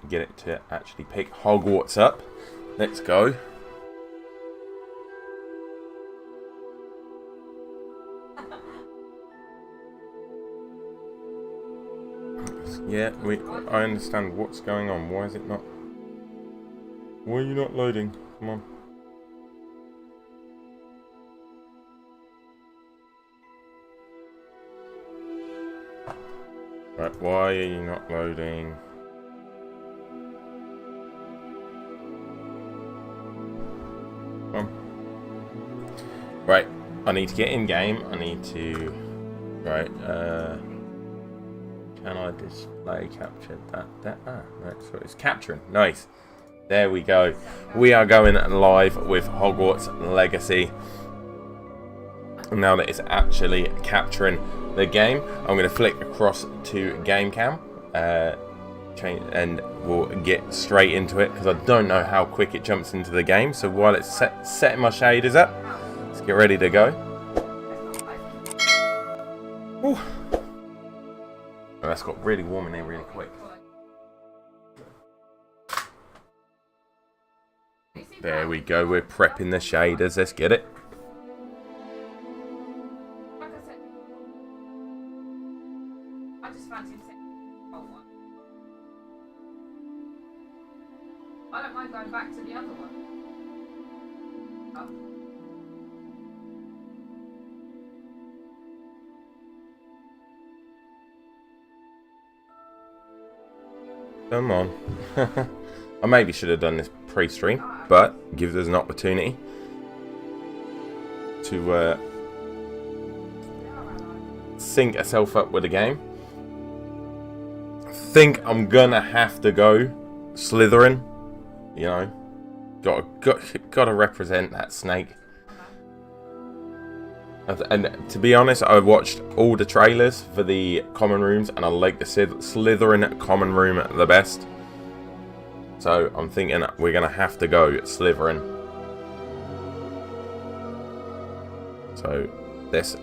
get it to actually pick Hogwarts up. Let's go. Yeah, I understand what's going on. Why is it not? Why are you not loading? Come on. Right, why are you not loading? Come on. Right, I need to get in game. I need to... Right, can I display capture that? That's what it's capturing. Nice. There we go. We are going live with Hogwarts Legacy. Now that it's actually capturing the game, I'm going to flick across to game cam. And we'll get straight into it because I don't know how quick it jumps into the game. So while it's setting my shaders up, let's get ready to go. Ooh. Oh, that's got really warm in there really quick. There we go, we're prepping the shaders, let's get it. I don't mind going back to the other one. Oh. Come on. I maybe should have done this pre-stream, but gives us an opportunity to sync ourselves up with the game. I think I'm gonna have to go Slytherin. You know, gotta represent that snake. And to be honest, I watched all the trailers for the common rooms, and I like the Slytherin common room the best. So I'm thinking we're gonna have to go Slytherin. So let's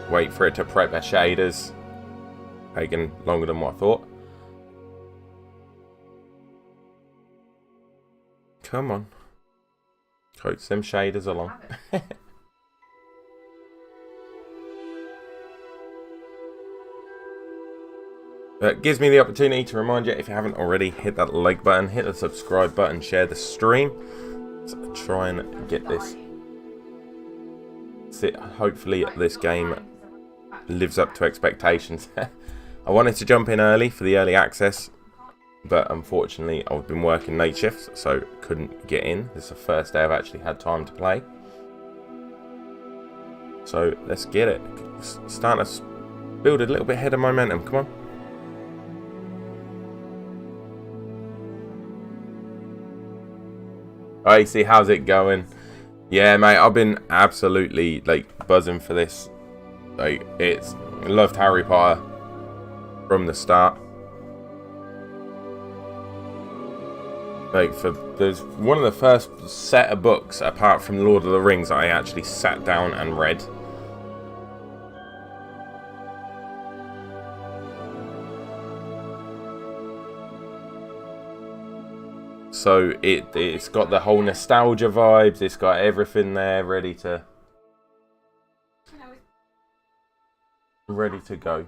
wait for it to prep our shaders. Taking longer than what I thought. Come on. Coach them shaders along. That gives me the opportunity to remind you, if you haven't already, hit that like button, hit the subscribe button, share the stream. Let's try and get this. Hopefully this game lives up to expectations. I wanted to jump in early for the early access, but unfortunately I've been working night shifts, so couldn't get in. This is the first day I've actually had time to play. So let's get it. Starting to build a little bit ahead of momentum. Come on. Hey, see, how's it going? Yeah, mate, I've been absolutely like buzzing for this. Like, I loved Harry Potter from the start. Like, there's one of the first set of books, apart from Lord of the Rings, that I actually sat down and read. So it's got the whole nostalgia vibes. It's got everything there ready to go.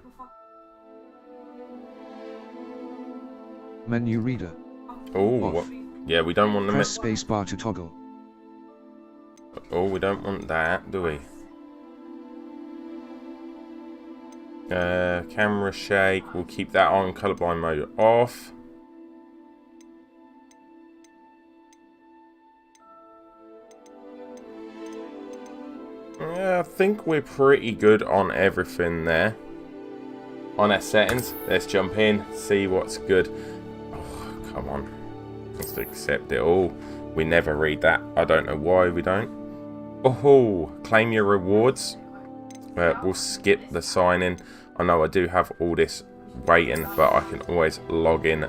Menu reader. Oh, yeah, we don't want the press spacebar to toggle. Oh, we don't want that, do we? Camera shake. We'll keep that on. Colorblind mode off. Yeah, I think we're pretty good on everything there. On our settings, let's jump in, see what's good. Oh, come on. Let's accept it all. We never read that. I don't know why we don't. Oh, claim your rewards. We'll skip the sign in. I know I do have all this waiting, but I can always log in.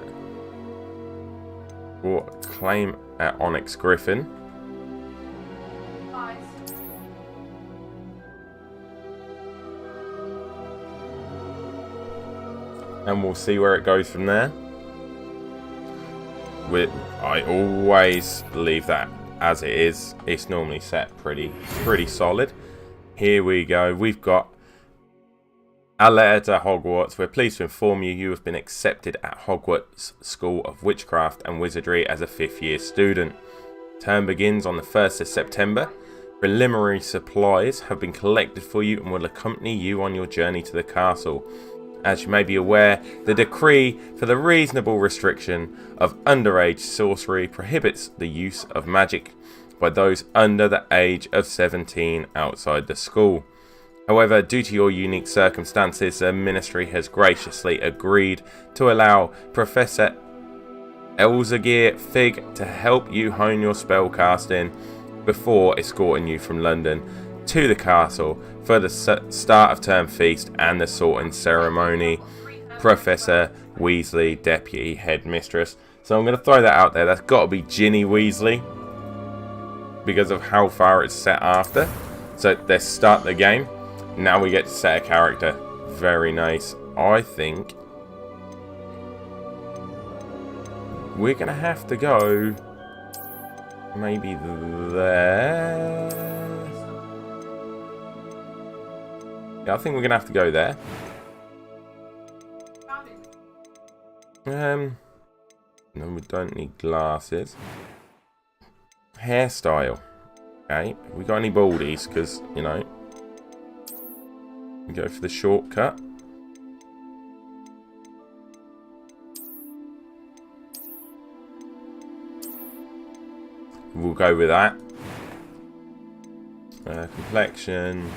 Or claim at Onyx Griffin. and we'll see where it goes from there. I always leave that as it is. It's normally set pretty solid. Here we go. We've got a letter to Hogwarts. We're pleased to inform you you have been accepted at Hogwarts School of Witchcraft and Wizardry as a 5th year student. Term begins on the 1st of September. Preliminary supplies have been collected for you and will accompany you on your journey to the castle. As you may be aware, the decree for the reasonable restriction of underage sorcery prohibits the use of magic by those under the age of 17 outside the school. However, due to your unique circumstances, the Ministry has graciously agreed to allow Professor Elzegir Fig to help you hone your spellcasting before escorting you from London to the castle for the start of term feast and the sorting ceremony. Professor Weasley, Deputy Headmistress. So I'm going to throw that out there. That's got to be Ginny Weasley because of how far it's set after. So let's start the game. Now we get to set a character. Very nice. I think we're going to have to go maybe there. Yeah, I think we're going to have to go there. No, we don't need glasses. Hairstyle. Okay, we got any baldies? Because, you know, we go for the shortcut. We'll go with that. Complexion.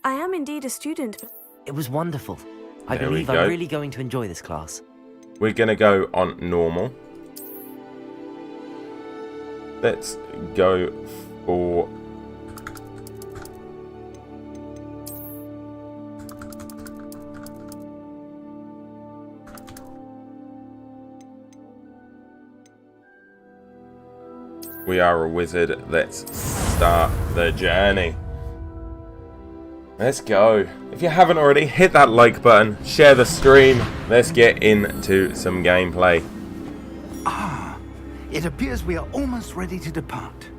I am indeed a student. It was wonderful. I There we believe go. I'm really going to enjoy this class. We're going to go on normal. Let's go for... We are a wizard. Let's start the journey. Let's go. If you haven't already, hit that like button, share the stream. Let's get into some gameplay. It appears we are almost ready to depart.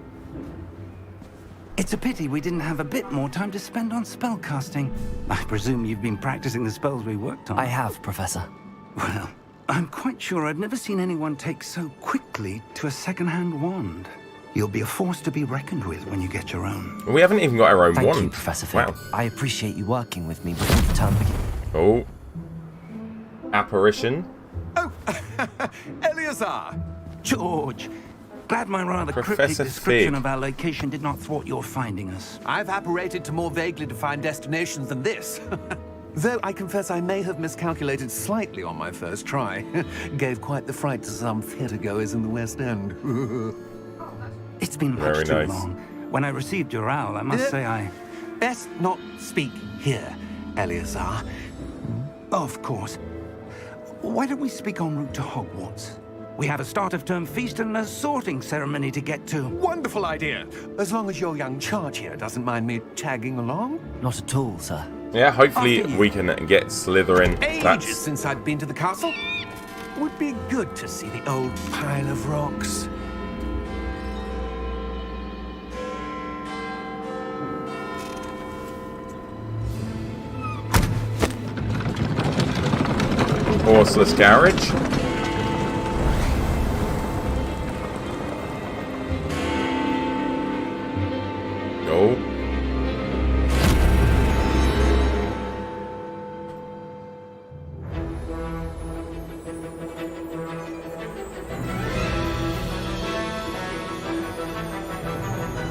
It's a pity we didn't have a bit more time to spend on spellcasting. I presume you've been practicing the spells we worked on. I have, Professor. Well, I'm quite sure I've never seen anyone take so quickly to a second-hand wand. You'll be a force to be reckoned with when you get your own. We haven't even got our own Thank wand. you, Professor Fig. Wow. I appreciate you working with me before the term begins. Oh. Apparition. Oh, Eleazar! George, glad my rather Professor cryptic description Fig. of our location did not thwart your finding us. I've apparated to more vaguely defined destinations than this. Though I confess I may have miscalculated slightly on my first try. Gave quite the fright to some theatregoers in the West End. It's been Very much too nice. long. When I received your owl, I must say I... Best not speak here, Eleazar. Of course. Why don't we speak en route to Hogwarts? We have a start of term feast and a sorting ceremony to get to. Wonderful idea. As long as your young charge here doesn't mind me tagging along. Not at all, sir. Yeah, hopefully After you. we can get Slytherin. Ages That's since I'd been to the castle. Would be good to see the old pile of rocks. horseless carriage. No.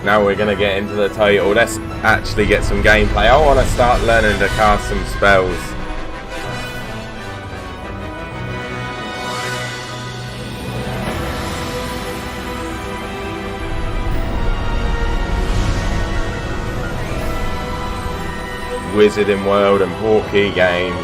Now we're gonna get into the title. Let's actually get some gameplay. I want to start learning to cast some spells. Wizarding World and Portkey Games.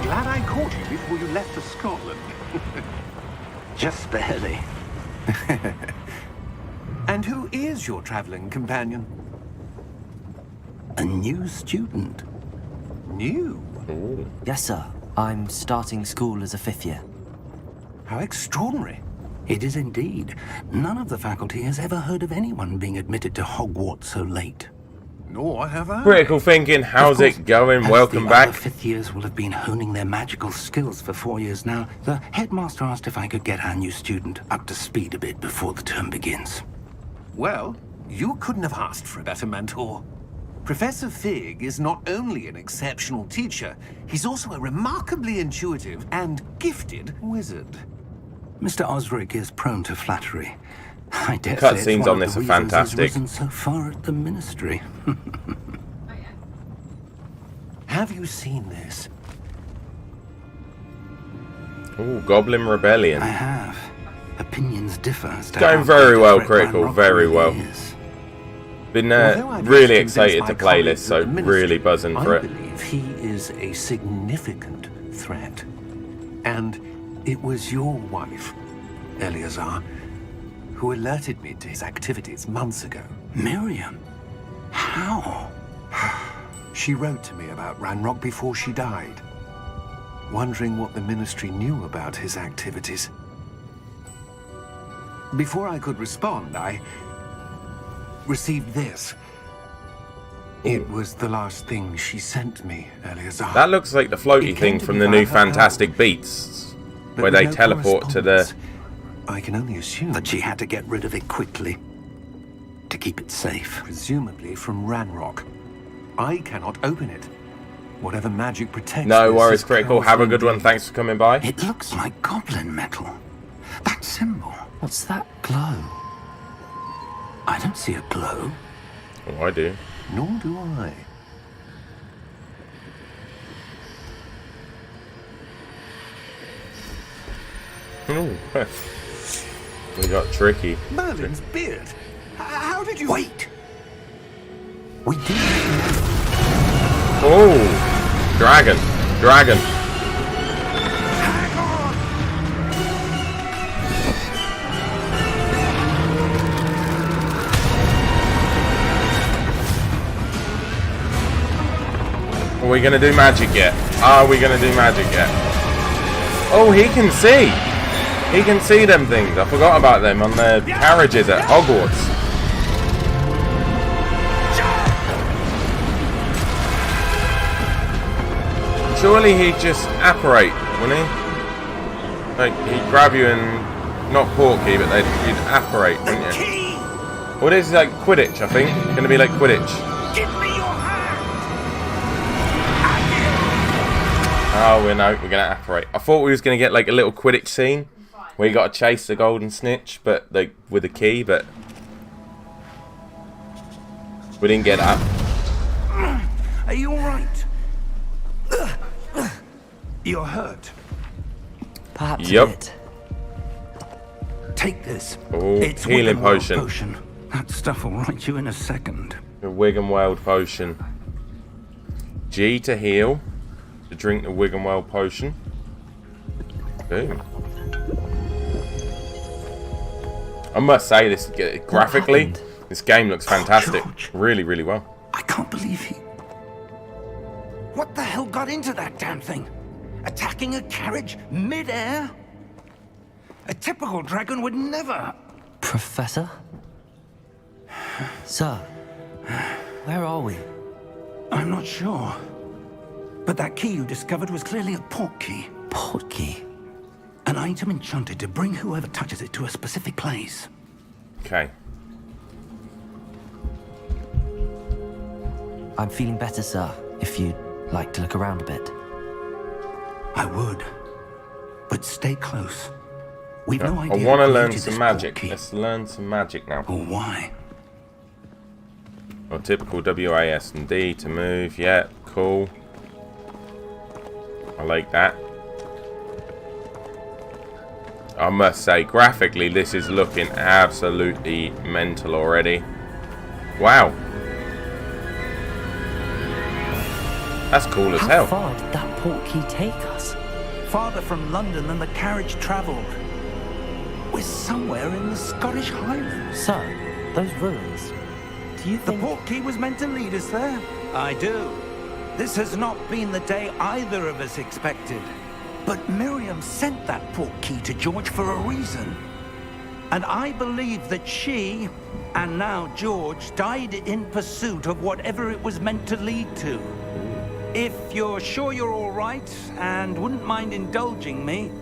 Glad I caught left of Scotland. Just barely. And who is your traveling companion? A new student. New? Ooh. Yes, sir. I'm starting school as a 5th year. How extraordinary. It is indeed. None of the faculty has ever heard of anyone being admitted to Hogwarts so late. Nor have I. Critical thinking, how's it going? Welcome back. The 5th years will have been honing their magical skills for 4 years now. The headmaster asked if I could get our new student up to speed a bit before the term begins. Well, you couldn't have asked for a better mentor. Professor Fig is not only an exceptional teacher, he's also a remarkably intuitive and gifted wizard. Mr. Osric is prone to flattery. I dare Cut say it's scenes one on of this the are reasons he's fantastic. risen so far at the ministry. Oh yeah. Have you seen this? Ooh, Goblin Rebellion. I have. Opinions differ as to Going how very great a well, threat Critical, Ranrock very really well. is. Been Although I've really just convinced excited my to play this, colleagues so at the ministry, really buzzing for I it. believe he is a significant threat. And it was your wife, Eleazar, who alerted me to his activities months ago. Miriam? How? She wrote to me about Ranrock before she died, wondering what the ministry knew about his activities. Before I could respond, I received this. It was the last thing she sent me, Eleazar. That looks like the floaty It thing came to from me the via new her Fantastic help. Beasts, But where with they no teleport to the... correspondence. I can only assume That she had to get rid of it quickly. To keep it safe. presumably from Ranrock. I cannot open it. Whatever magic protects No this worries, is Critical. Have a powerful good one. indeed. Thanks for coming by. It looks like goblin metal. That symbol. What's that glow? I don't see a glow. Oh, I do. Nor do I. Ooh. We got tricky. Merlin's beard. How did you... Wait! We did. Oh! Dragon. Dragon. Are we gonna do magic yet? Are we gonna do magic yet? Oh, he can see! He can see them things. I forgot about them on the carriages at Hogwarts. Surely he'd just apparate, wouldn't he? Like, he'd grab you and not portkey, but you'd apparate, wouldn't you? Well, this is like Quidditch, I think. It's gonna be like Quidditch. Give me your hand! Oh, we're gonna apparate. I thought we was gonna get like a little Quidditch scene where you gotta chase the golden snitch, but like with a key, but we didn't get that. Are you alright? You're hurt. Perhaps Yep. a bit. Take this. Oh, It's healing Wiggenweld potion. That stuff will right you in a second. The Wiggenweld potion. G to heal. To drink the Wiggenweld potion. Boom. I must say, this graphically, happened? this game looks fantastic. George. Really, really well. I can't believe he... What the hell got into that damn thing? Attacking a carriage mid-air? A typical dragon would never... Professor? Sir, where are we? I'm not sure. But that key you discovered was clearly a portkey. Portkey? An item enchanted to bring whoever touches it to a specific place. Okay. I'm feeling better, sir, if you'd like to look around a bit. I would. But stay close. We've no I idea want to who learn created some this magic. portkey. Let's learn some magic now. Or why. Or typical WAS and D to move. Yeah, cool. I like that. I must say, graphically, this is looking absolutely mental already. Wow. That's cool as How hell. far did that portkey take us? farther from London than the carriage travelled. We're somewhere in the Scottish Highlands. Sir, those ruins. Do you The think... portkey was meant to lead us there? I do. This has not been the day either of us expected. But Miriam sent that portkey to George for a reason. And I believe that she, and now George, died in pursuit of whatever it was meant to lead to. If you're sure you're all right, and wouldn't mind indulging me,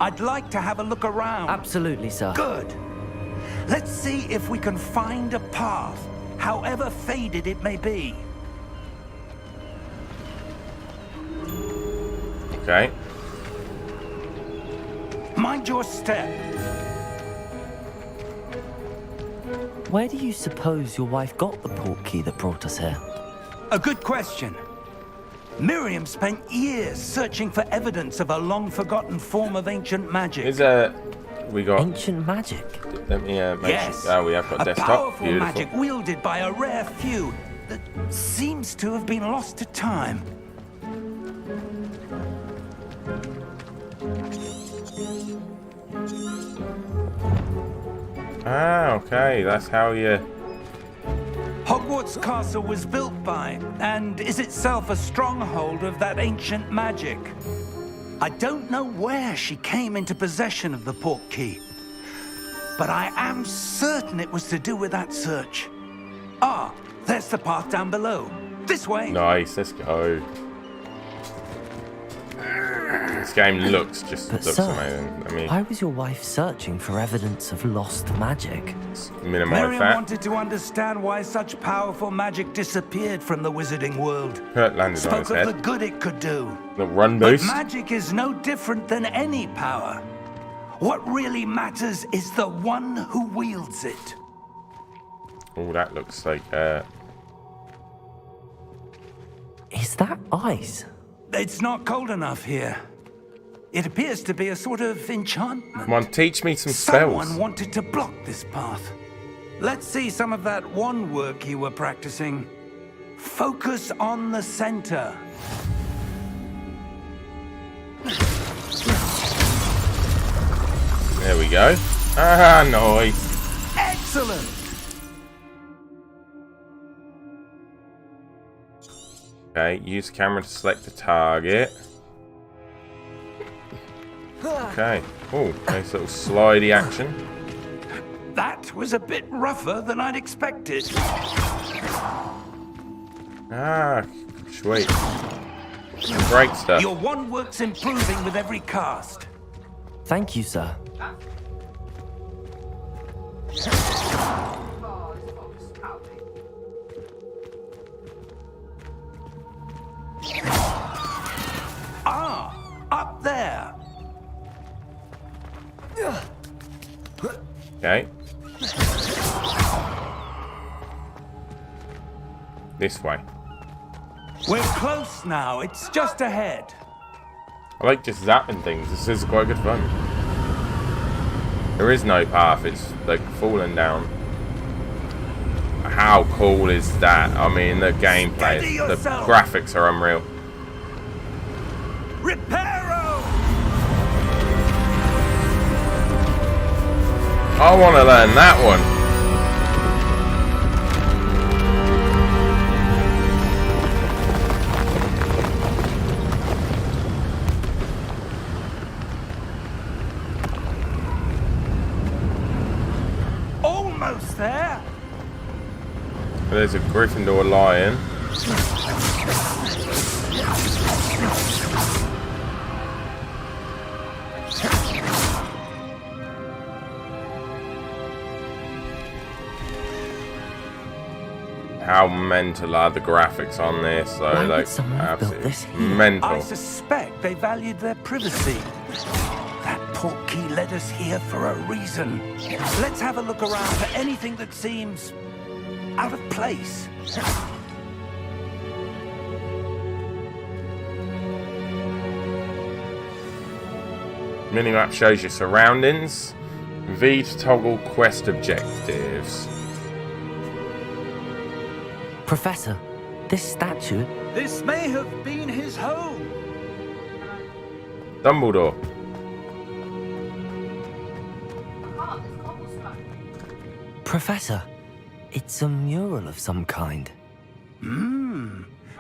I'd like to have a look around. Absolutely, sir. Good. Let's see if we can find a path, however faded it may be. Okay. Mind your step. Where do you suppose your wife got the portkey that brought us here? A good question. Miriam spent years searching for evidence of a long-forgotten form of ancient magic. Is we got? Ancient magic? Let me make Yes, sure. Oh, we have got a desktop. powerful Beautiful. magic wielded by a rare few that seems to have been lost to time. Ah, okay. That's how you. Hogwarts Castle was built by, and is itself a stronghold of that ancient magic. I don't know where she came into possession of the portkey, but I am certain it was to do with that search. Ah, there's the path down below. This way. Nice. Let's go. This game looks But looks sir, amazing. I mean, why was your wife searching for evidence of lost magic? minimize Miriam that. wanted to understand why such powerful magic disappeared from the wizarding world. Kurt landed on his Spoke of the head. good it could do. The run But boost. magic is no different than any power. What really matters is the one who wields it. Oh, that looks like. Is that ice? It's not cold enough here. It appears to be a sort of enchantment. Come on, teach me some spells. Someone wanted to block this path. Let's see some of that wand work you were practicing. Focus on the center. There we go. Ah, nice. Excellent! Okay, use camera to select the target. Okay. Oh, nice little slidey action. That was a bit rougher than I'd expected. Ah, sweet. Great stuff. Your wand work's improving with every cast. Thank you, sir. Oh, this box is pouty. Ah, up there. Okay. This way. We're close now. It's just ahead. I like just zapping things. This is quite good fun. There is no path. It's like falling down. How cool is that? I mean, the gameplay, Steady the yourself. graphics are unreal. Reparo! I want to learn that one. Almost there. There's a Gryffindor lion. How mental are the graphics on this? So, Why would like, someone have built absolutely this here? mental. I suspect they valued their privacy. That portkey led us here for a reason. Let's have a look around for anything that seems out of place. Minimap shows your surroundings. V to toggle quest objectives. Professor, this statue... This may have been his home. Dumbledore. Oh, there's cobblestone. Professor, it's a mural of some kind.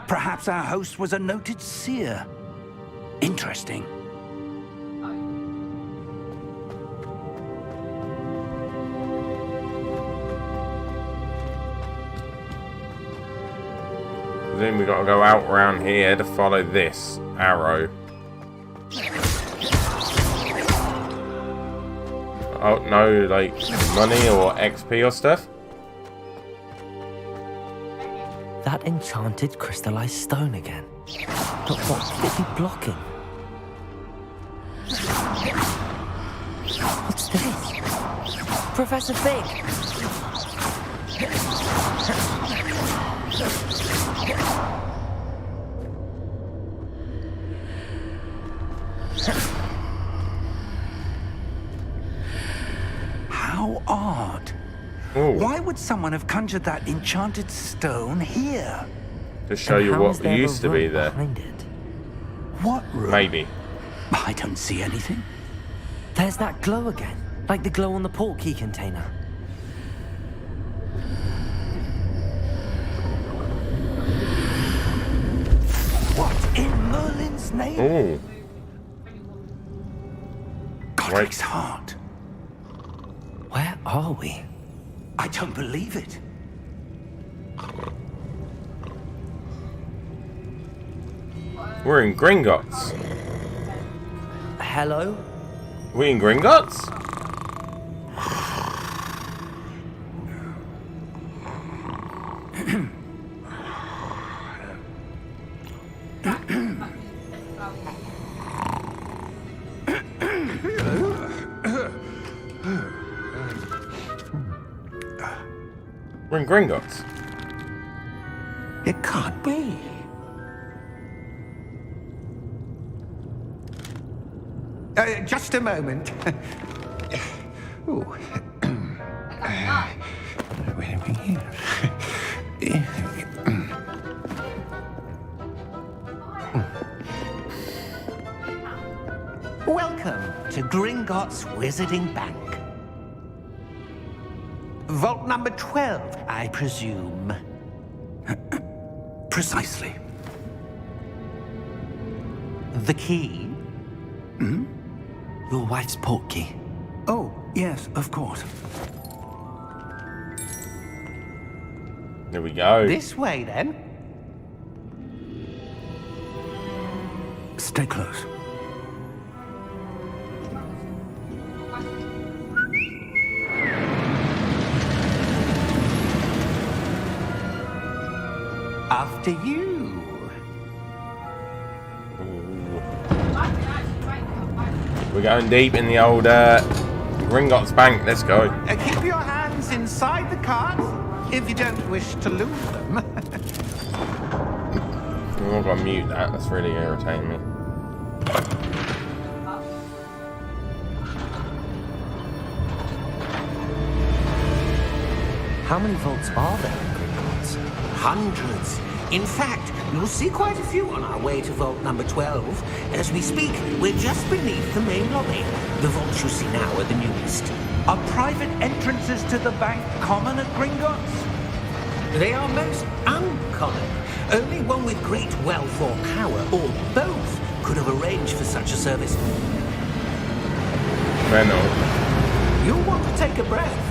Perhaps our host was a noted seer. Interesting. Then we got to go out around here to follow this arrow. Oh, no, like money or XP or stuff? That enchanted crystallized stone again. But what could it be blocking? What's this? Professor Fig! How odd. Ooh, Why would someone have conjured that enchanted stone here? to show And you how what is there a used to be room there. behind it? What room? Maybe. I don't see anything. There's that glow again, like the glow on the portkey container. What in Merlin's name? Ooh, Godric's heart. Where are we? I don't believe it. we're in Gringotts. Hello? We in Gringotts? We're in Gringotts. It can't be. Just a moment. Ooh. Where are we here? Welcome to Gringotts Wizarding Bank. Vault number 12, I presume. Precisely. The key? Your wife's portkey. Oh, yes, of course. There we go. This way, then. Stay close. After you. Ooh. I can actually make it. We're going deep in the old Gringotts Bank. Let's go. Keep your hands inside the cards if you don't wish to lose them. Oh, I've got to mute that. That's really irritating me. How many vaults are there in Gringotts? Hundreds. In fact, you'll see quite a few on our way to vault number 12. As we speak, we're just beneath the main lobby. The vaults you see now are the newest. Are private entrances to the bank common at Gringotts? They are most uncommon. Only one with great wealth or power, or both, could have arranged for such a service. Fennel. You'll want to take a breath.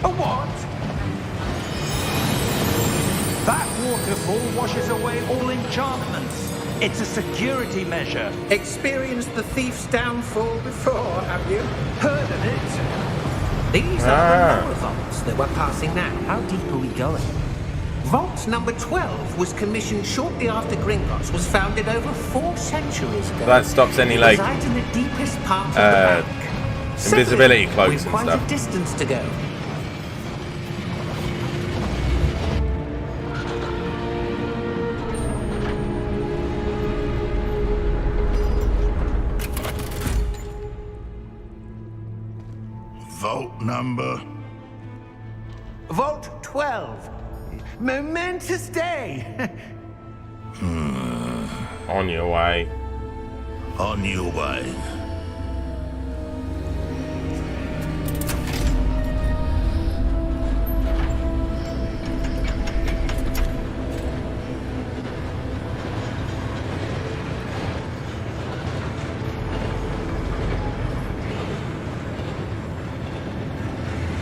A what? That waterfall washes away all enchantments. It's a security measure. Experienced the thief's downfall before, have you? Heard of it? These are the lower vaults that we're passing now. How deep are we going? Vault number 12 was commissioned shortly after Gringotts was founded over 4 centuries ago. That stops any, It like, resides in the deepest part of the bank. invisibility Simply, cloaks we've and quite stuff. a distance to go. Vault number. Vault 12. Momentous day. On your way. On your way.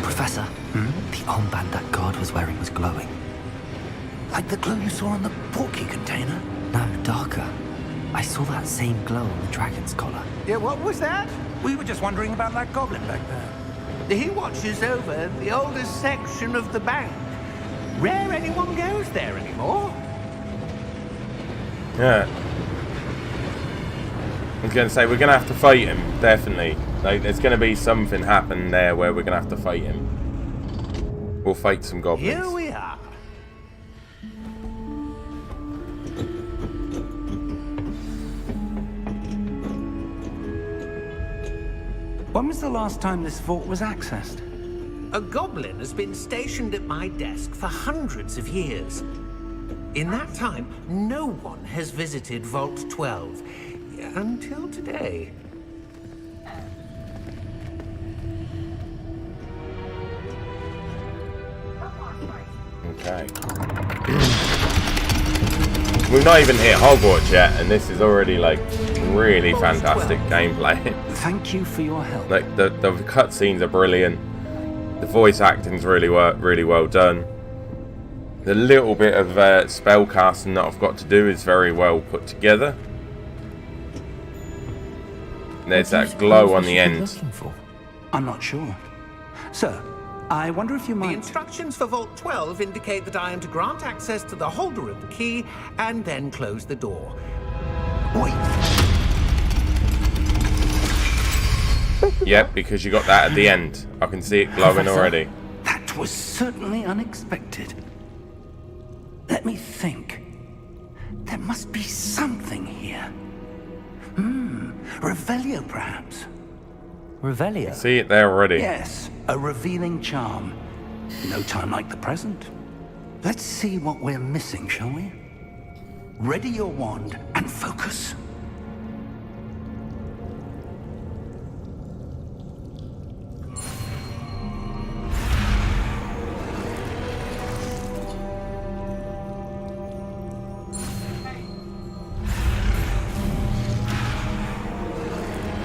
Professor, the armband that guard was wearing was glowing. Like the glow you saw on the portkey container? No, darker. I saw that same glow on the dragon's collar. Yeah, what was that? We were just wondering about that goblin back there. He watches over the oldest section of the bank. Rare anyone goes there anymore. Yeah. I was going to say, we're going to have to fight him, definitely. Like, there's going to be something happen there where we're going to have to fight him. We'll fight some goblins. Here we are. When was the last time this vault was accessed? A goblin has been stationed at my desk for hundreds of years. In that time, no one has visited Vault 12. Until today. Okay. We've not even hit Hogwarts yet, and this is already, like, really fantastic gameplay. Thank you for your help. Like, the cutscenes are brilliant. The voice acting's really well done. The little bit of spell casting that I've got to do is very well put together. There's that glow on the end. I'm not sure. Sir, I wonder if you The might... instructions for Vault 12 indicate that I am to grant access to the holder of the key and then close the door. Wait. Yep, because you got that at the end. I can see it glowing Professor, already. That was certainly unexpected. Let me think. There must be something here. Revelio, perhaps? Revelio? See it there already. Yes, a revealing charm. No time like the present. Let's see what we're missing, shall we? Ready your wand and focus.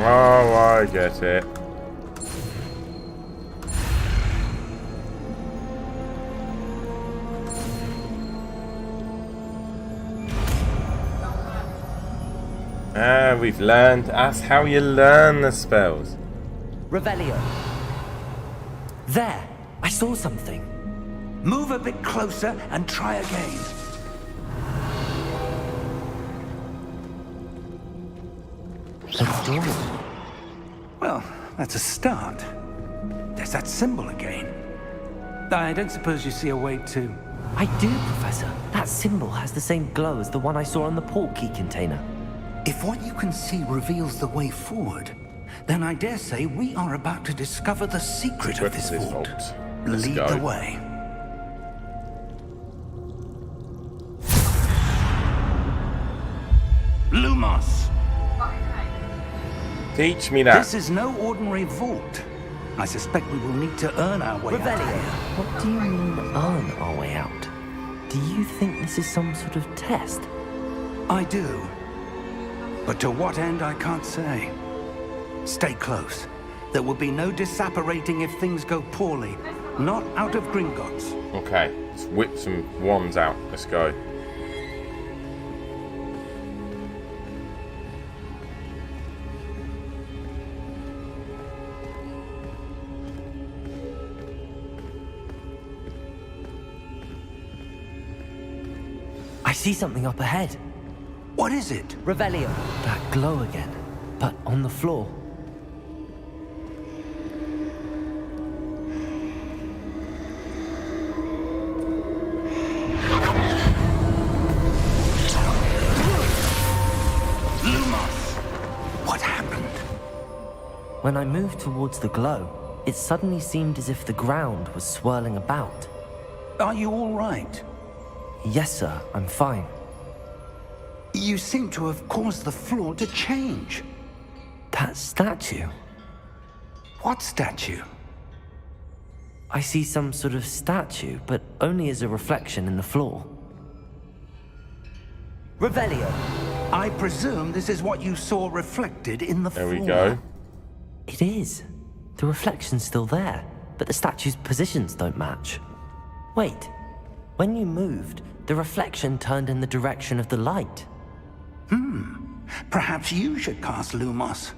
Oh, I get it. Ah, we've learned. That's how you learn the spells. Revelio. There! I saw something. Move a bit closer and try again. Let's do it. Well, that's a start. There's that symbol again. I don't suppose you see a way to... I do, Professor. That symbol has the same glow as the one I saw on the portkey container. If what you can see reveals the way forward, then I dare say we are about to discover the secret of this vault. Let's Lead go. the way. Lumos! Teach me that. This is no ordinary vault. I suspect we will need to earn our way out. Revelio. What do you mean, earn our way out? Do you think this is some sort of test? I do. But to what end, I can't say. Stay close. There will be no disapparating if things go poorly. Not out of Gringotts. Okay, let's whip some wands out. Let's go. I see something up ahead. What is it? Revelio. That glow again, but on the floor. Lumos! What happened? When I moved towards the glow, it suddenly seemed as if the ground was swirling about. Are you all right? Yes, sir, I'm fine. You seem to have caused the floor to change. That statue. What statue? I see some sort of statue, but only as a reflection in the floor. Revelio. I presume this is what you saw reflected in the There floor. we go. It is. The reflection's still there, but the statue's positions don't match. Wait. When you moved, the reflection turned in the direction of the light. Perhaps you should cast Lumos.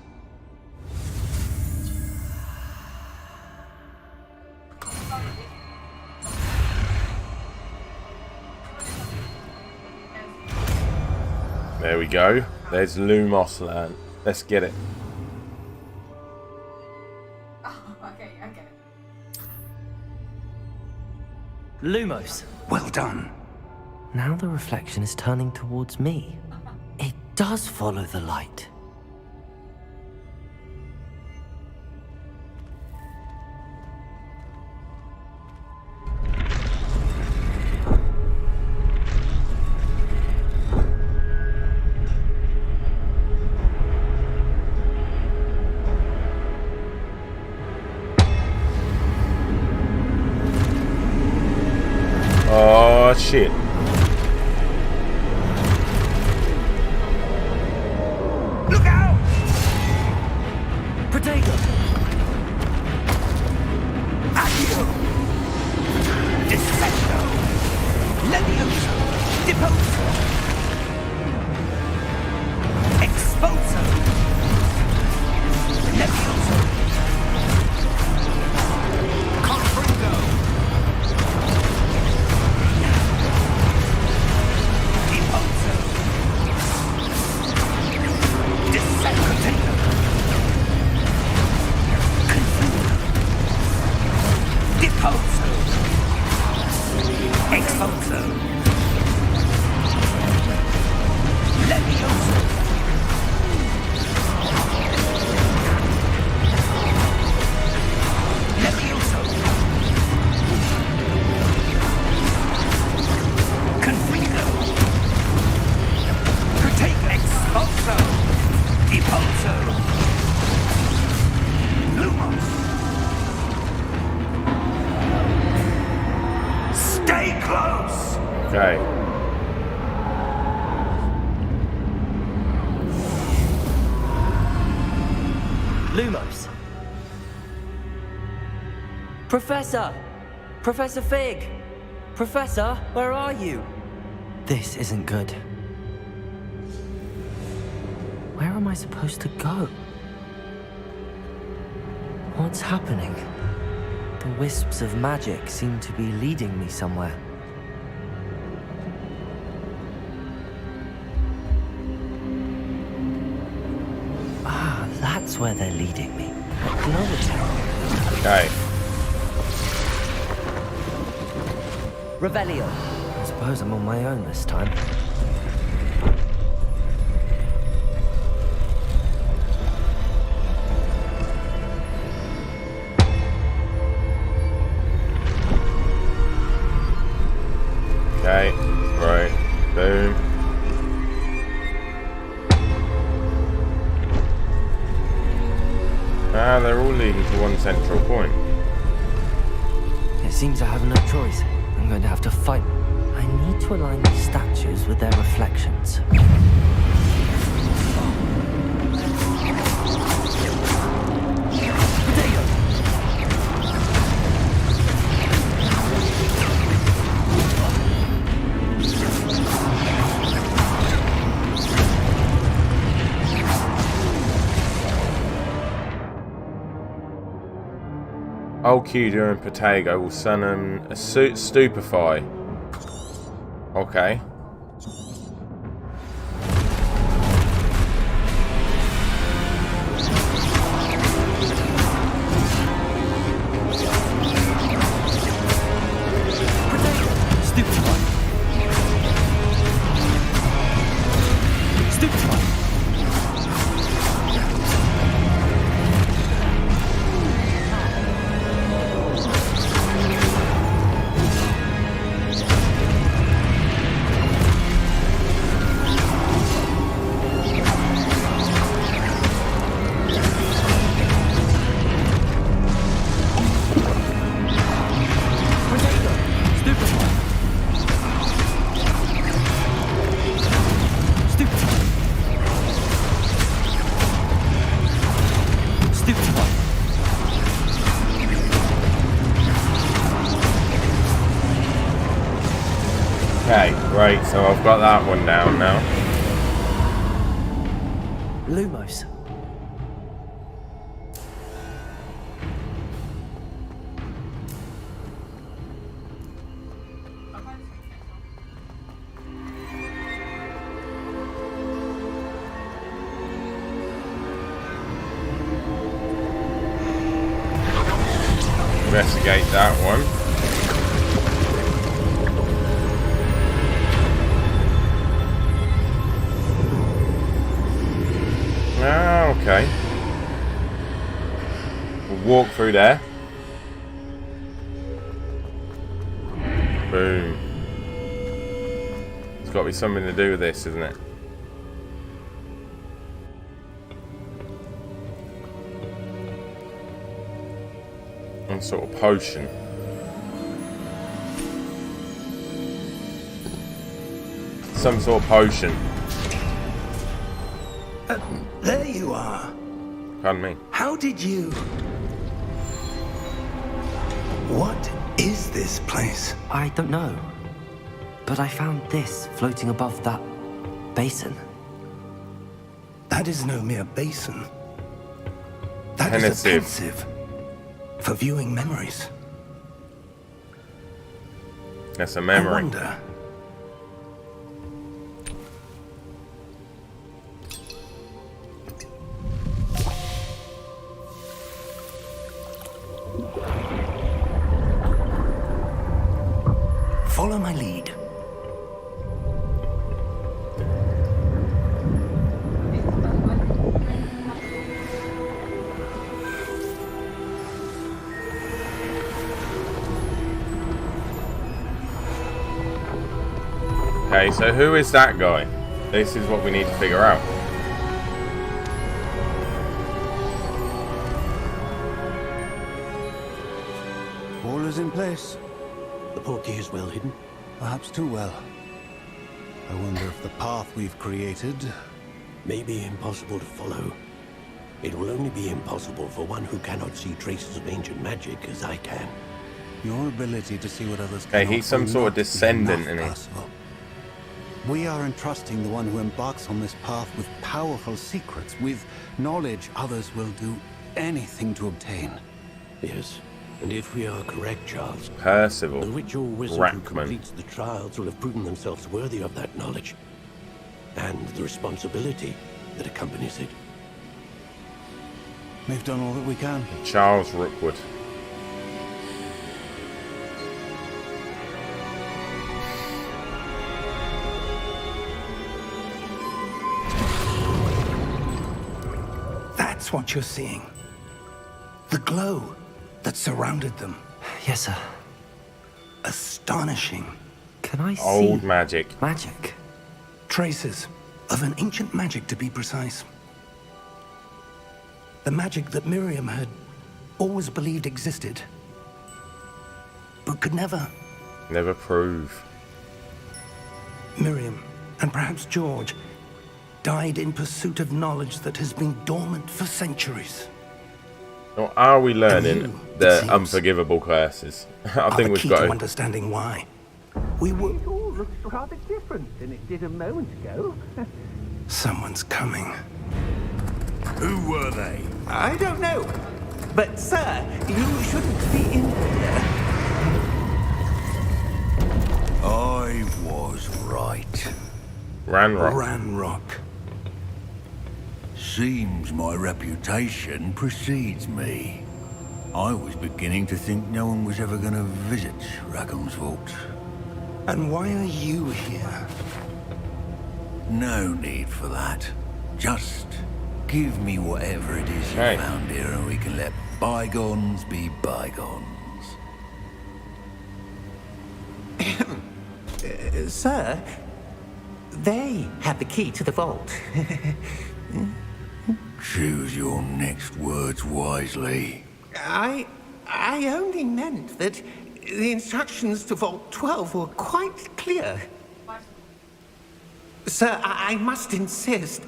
There we go. There's Lumos land. Let's get it. Oh, okay, I get it. Lumos. Well done. Now the reflection is turning towards me. It does follow the light. Oh shit. Look out! Protego! Accio! Dissecto! Levioso! Deposo! Expulso! Levioso! Confringo! Deposo! Dissecto! Deposo! Expulso! Levioso! Levioso! Confringo! Protego! Expulso! Deposo! Lumos! Stay close! Okay. Lumos. Professor! Professor Fig! Professor, where are you? This isn't good. Where am I supposed to go? What's happening? The wisps of magic seem to be leading me somewhere. Ah, that's where they're leading me. Acknowledge it. Okay. Revelio. I suppose I'm on my own this time. Okay. Right. Boom. Ah, they're all leading to one central point. It seems I have no choice. I'm going to have to fight. I need to align these statues with their reflections. Old Cuda and Protego will summon a stupefy. Okay. Okay, right, so I've got that one down now. Lumos. Investigate that one. Ah, okay. We'll walk through there. Boom. It's got to be something to do with this, isn't it? Some sort of potion. Some sort of potion. There you are. Pardon me. How did you... What is this place? I don't know. But I found this floating above that basin. That is no mere basin. That is a Pensive. pensive for viewing memories. That's a I memory. wonder... Follow my lead. Okay, so who is that guy? This is what we need to figure out. All is in place. The portkey is well hidden. Perhaps too well. I wonder if the path we've created... May be impossible to follow. It will only be impossible for one who cannot see traces of ancient magic as I can. Your ability to see what others Okay, cannot he's some will sort of not be descendant, enough, isn't he? Percival. We are entrusting the one who embarks on this path with powerful secrets, with knowledge others will do anything to obtain. Yes, and if we are correct, Charles, Percival. the witch or wizard who Rackman. completes the trials will have proven themselves worthy of that knowledge. And the responsibility that accompanies it. We've done all that we can. Charles Rookwood. That's what you're seeing. The glow that surrounded them. Yes, sir. Astonishing. Can I see Old magic. magic? Traces of an ancient magic, to be precise. The magic that Miriam had always believed existed, but could never. Never prove. Miriam, and perhaps George, died in pursuit of knowledge that has been dormant for centuries. Or are we learning you, it the seems, unforgivable curses? I Are think the we've key got to to. understanding why. We were... It all looks rather different than it did a moment ago. Someone's coming. Who were they? I don't know. But, sir, you shouldn't be in here. I was right. Ranrock. Ranrock. Seems my reputation precedes me. I was beginning to think no one was ever going to visit Rackham's vault. And why are you here? No need for that. Just give me whatever it is you Hey. found here and we can let bygones be bygones. Sir, they have the key to the vault. Choose your next words wisely. I only meant that the instructions to Vault 12 were quite clear. Sir, I must insist.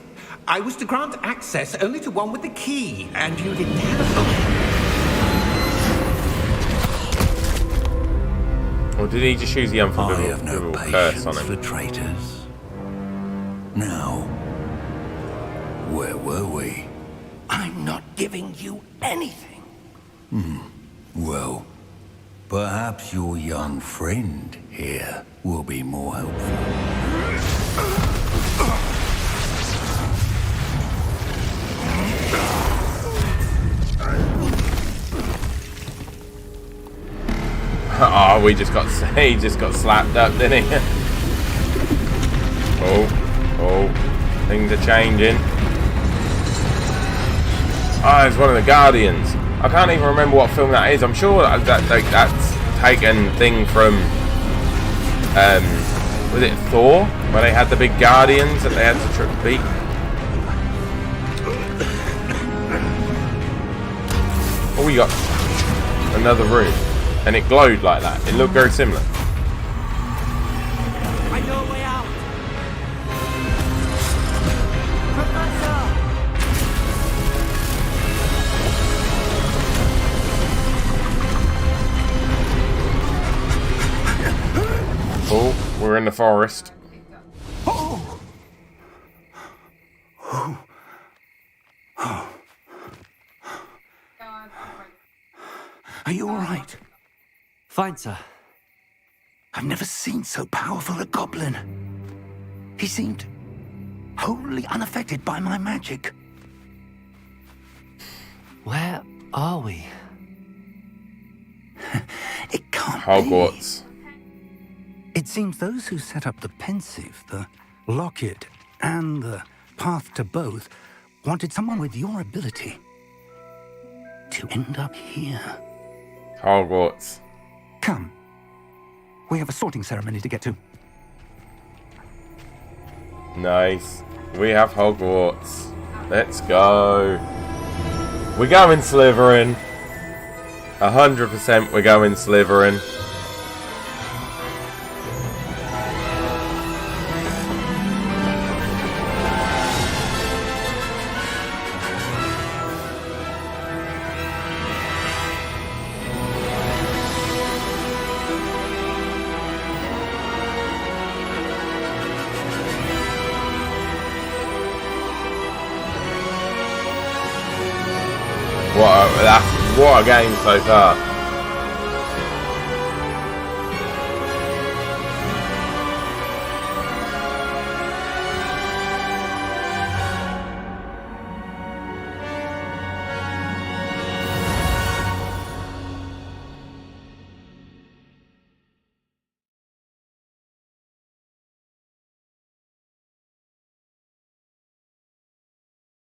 I was to grant access only to one with the key, and you didn't have Or did he just use the I have no unforgivable curse patience on for him? traitors. Now, where were we? I'm not giving you anything. Well, perhaps your young friend here will be more helpful. Oh, he just got slapped up, didn't he? Oh, things are changing. Oh, it's one of the Guardians. I can't even remember what film that is. I'm sure that's taken thing from, was it Thor? Where they had the big Guardians that they had to beat. Oh, we got another room. And it glowed like that. It looked very similar. I know a way out. Oh, we're in the forest. Are you all right? Fine, sir. I've never seen so powerful a goblin. He seemed wholly unaffected by my magic. Where are we? It can't Hogwarts. be. It seems those who set up the pensive, the locket, and the path to both wanted someone with your ability to end up here. Hogwarts. Come. We have a sorting ceremony to get to. Nice. We have Hogwarts. Let's go. We're going Slytherin. 100% we're going Slytherin. What a game so far.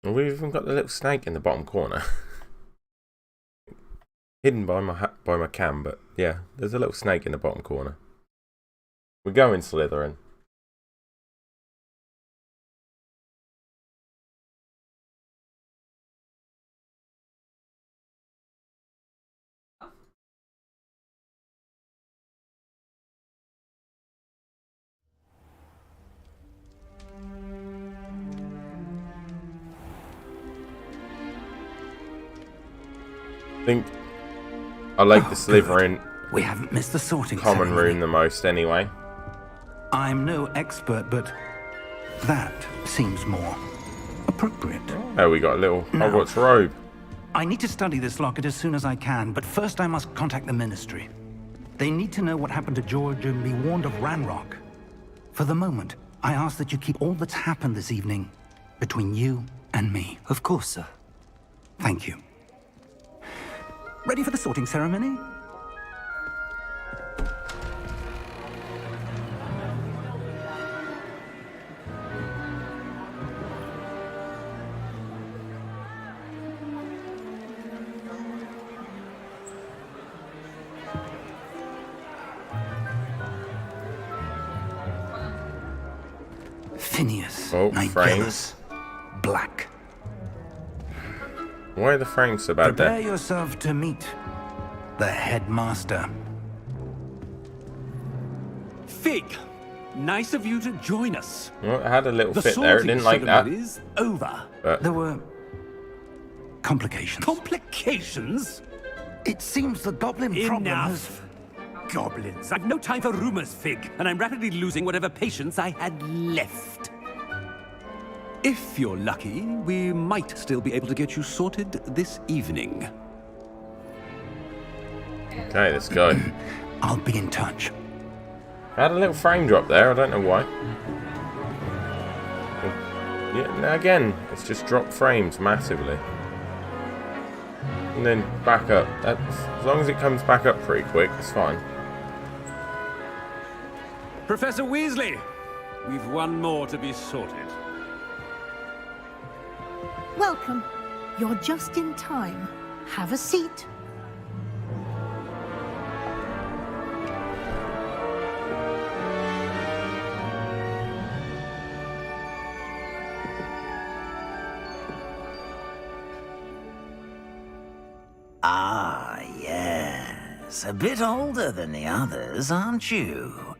We've even got the little snake in the bottom corner. Hidden by my cam, but yeah, there's a little snake in the bottom corner. We're going Slytherin. I think I like the Slytherin We haven't missed the sorting common ceremony. room the most anyway. I'm no expert, but that seems more appropriate. Oh, we got a little Now- Hogwarts robe. I need to study this locket as soon as I can, but first I must contact the Ministry. They need to know what happened to George and be warned of Ranrock. For the moment, I ask that you keep all that's happened this evening between you and me. Of course, sir. Thank you. Ready for the sorting ceremony? Phineas Oh, Nigellus Black. Why are the frames so bad Prepare there? yourself to meet the headmaster. Fig, nice of you to join us. Well, it had a little The fit there. It sorting didn't like that. ceremony's over. But There were complications. Complications? It seems the goblin problem has... Enough. goblins. I've no time for rumors, Fig, and I'm rapidly losing whatever patience I had left. If you're lucky, we might still be able to get you sorted this evening. Okay, let's go. I'll be in touch. I had a little frame drop there, I don't know why. Yeah, now again, it's just dropped frames massively. And then back up. That's, as long as it comes back up pretty quick, it's fine. Professor Weasley, we've one more to be sorted. Welcome. You're just in time. Have a seat. Ah, yes. A bit older than the others, aren't you?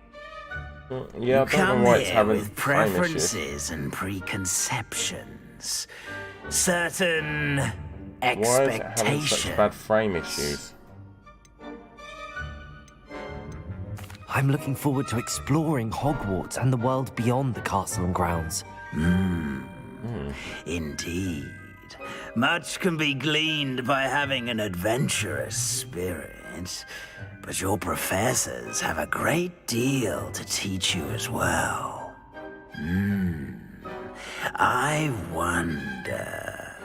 Yeah, I don't know why it's having with preferences and preconceptions. Certain expectations. Why is it having such bad frame issues? I'm looking forward to exploring Hogwarts and the world beyond the castle and grounds. Indeed. Much can be gleaned by having an adventurous spirit, but your professors have a great deal to teach you as well. I wonder...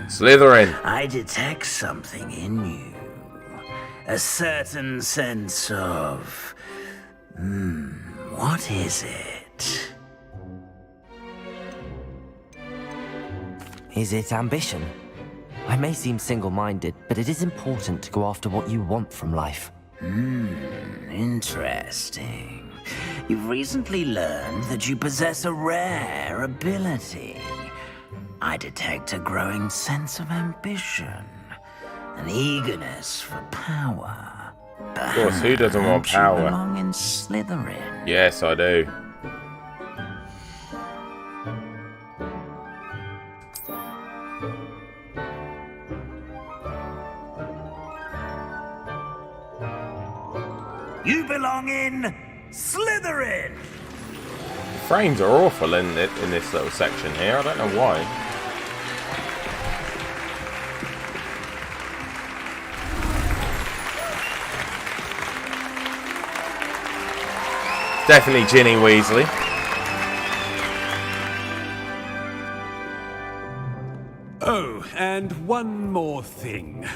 Slytherin! I detect something in you. A certain sense of... what is it? Is it ambition? I may seem single-minded, but it is important to go after what you want from life. Interesting. You've recently learned that you possess a rare ability. I detect a growing sense of ambition, an eagerness for power. Of course, who doesn't want power? You belong in Slytherin. Yes, I do. You belong in Slytherin! Frames are awful in this little section here. I don't know why. Definitely Ginny Weasley. Oh, and one more thing.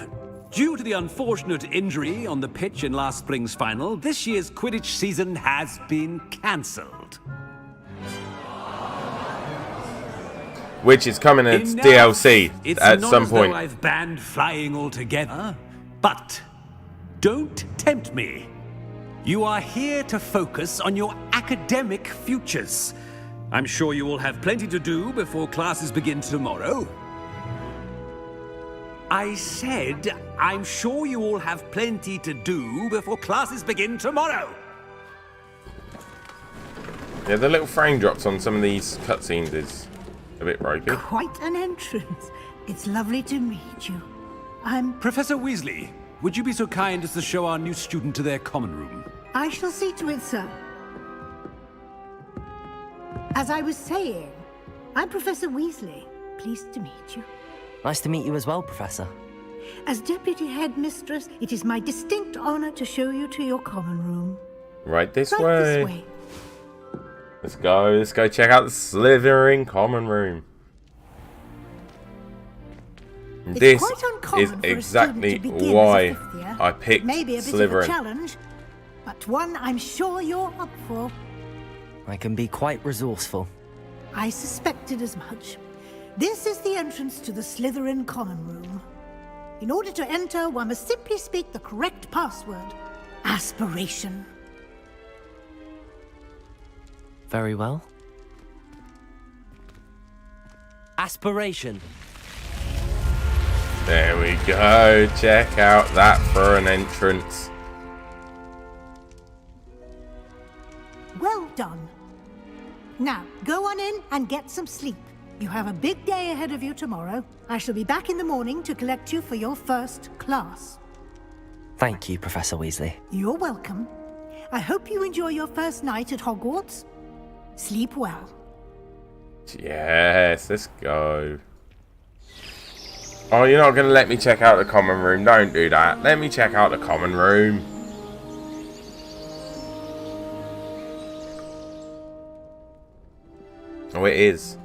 Due to the unfortunate injury on the pitch in last spring's final, this year's Quidditch season has been cancelled. Which is coming as DLC at some point. It's not as though I've banned flying altogether, but don't tempt me. You are here to focus on your academic futures. I'm sure you will have plenty to do before classes begin tomorrow. I said, I'm sure you all have plenty to do before classes begin tomorrow. Yeah, the little frame drops on some of these cutscenes is a bit ropey. Quite an entrance. It's lovely to meet you. I'm... Professor Weasley, would you be so kind as to show our new student to their common room? I shall see to it, sir. As I was saying, I'm Professor Weasley. Pleased to meet you. Nice to meet you as well, Professor. As Deputy Headmistress, it is my distinct honor to show you to your common room. Right this Right way. this way. Let's go check out the Slytherin common room. This is exactly why I picked Maybe a bit Slytherin. of a challenge, but one I'm sure you're up for. I can be quite resourceful. I suspected as much. This is the entrance to the Slytherin common room. In order to enter, one must simply speak the correct password. Aspiration. Very well. Aspiration. There we go. Check out that for an entrance. Well done. Now, go on in and get some sleep. You have a big day ahead of you tomorrow. I shall be back in the morning to collect you for your first class. Thank you, Professor Weasley. You're welcome. I hope you enjoy your first night at Hogwarts. Sleep well. Yes, let's go. Oh, you're not going to let me check out the common room. Don't do that. Let me check out the common room. Oh, it is.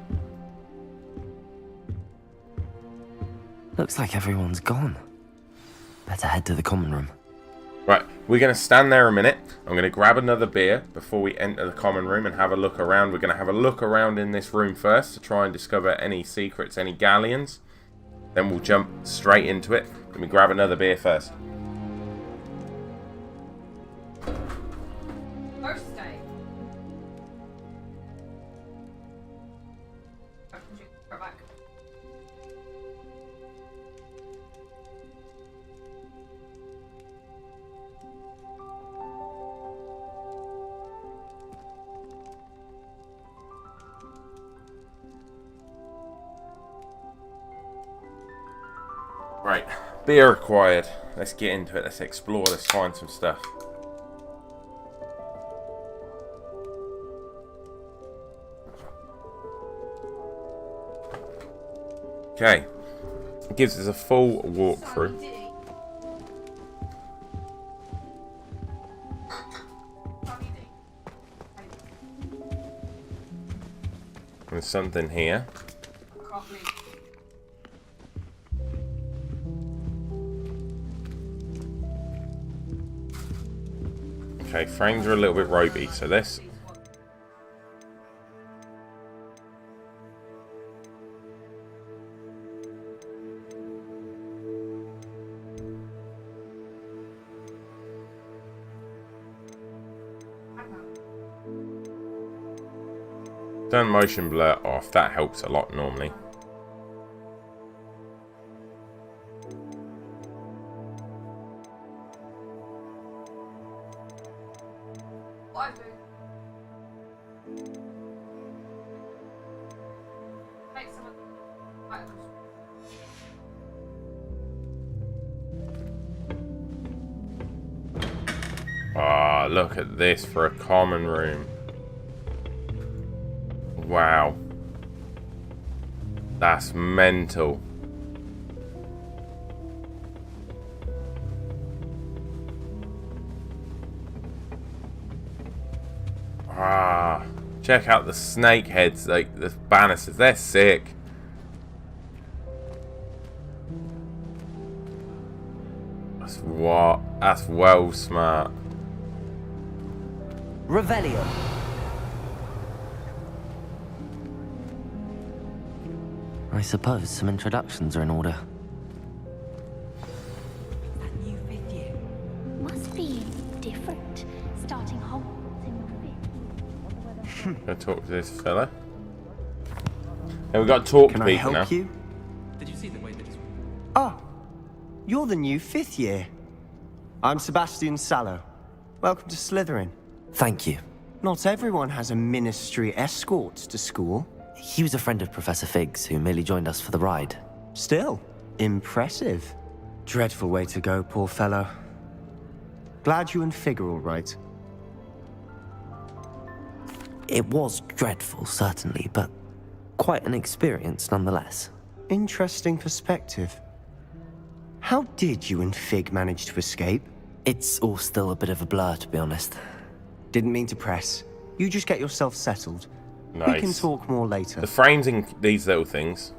Looks like everyone's gone. Better head to the common room. Right, we're going to stand there a minute. I'm going to grab another beer before we enter the common room and have a look around. We're going to have a look around in this room first to try and discover any secrets, any galleons. Then we'll jump straight into it. Let me grab another beer first. First day. Go back. Right, beer acquired. Let's get into it. Let's explore. Let's find some stuff. Okay. It gives us a full walkthrough. There's something here. Okay, frames are a little bit ropey, so this. Turn motion blur off, that helps a lot normally. Ah, look at this for a common room. Wow. That's mental. Ah, check out the snake heads, like the banisters, they're sick. That's what? That's well smart. Revelio. I suppose some introductions are in order. That new fifth year must be different. Starting Hogwarts in your fifth. Go talk to this fella. And we got talk Can to I people help now. you? Did you see the way that it's... Oh, you're the new fifth year. I'm Sebastian Sallow. Welcome to Slytherin. Thank you. Not everyone has a ministry escort to school. He was a friend of Professor Fig's who merely joined us for the ride. Still, impressive. Dreadful way to go, poor fellow. Glad you and Fig are all right. It was dreadful, certainly, but quite an experience nonetheless. Interesting perspective. How did you and Fig manage to escape? It's all still a bit of a blur, to be honest. Didn't mean to press. You just get yourself settled. Nice. We can talk more later. The frames in these little things.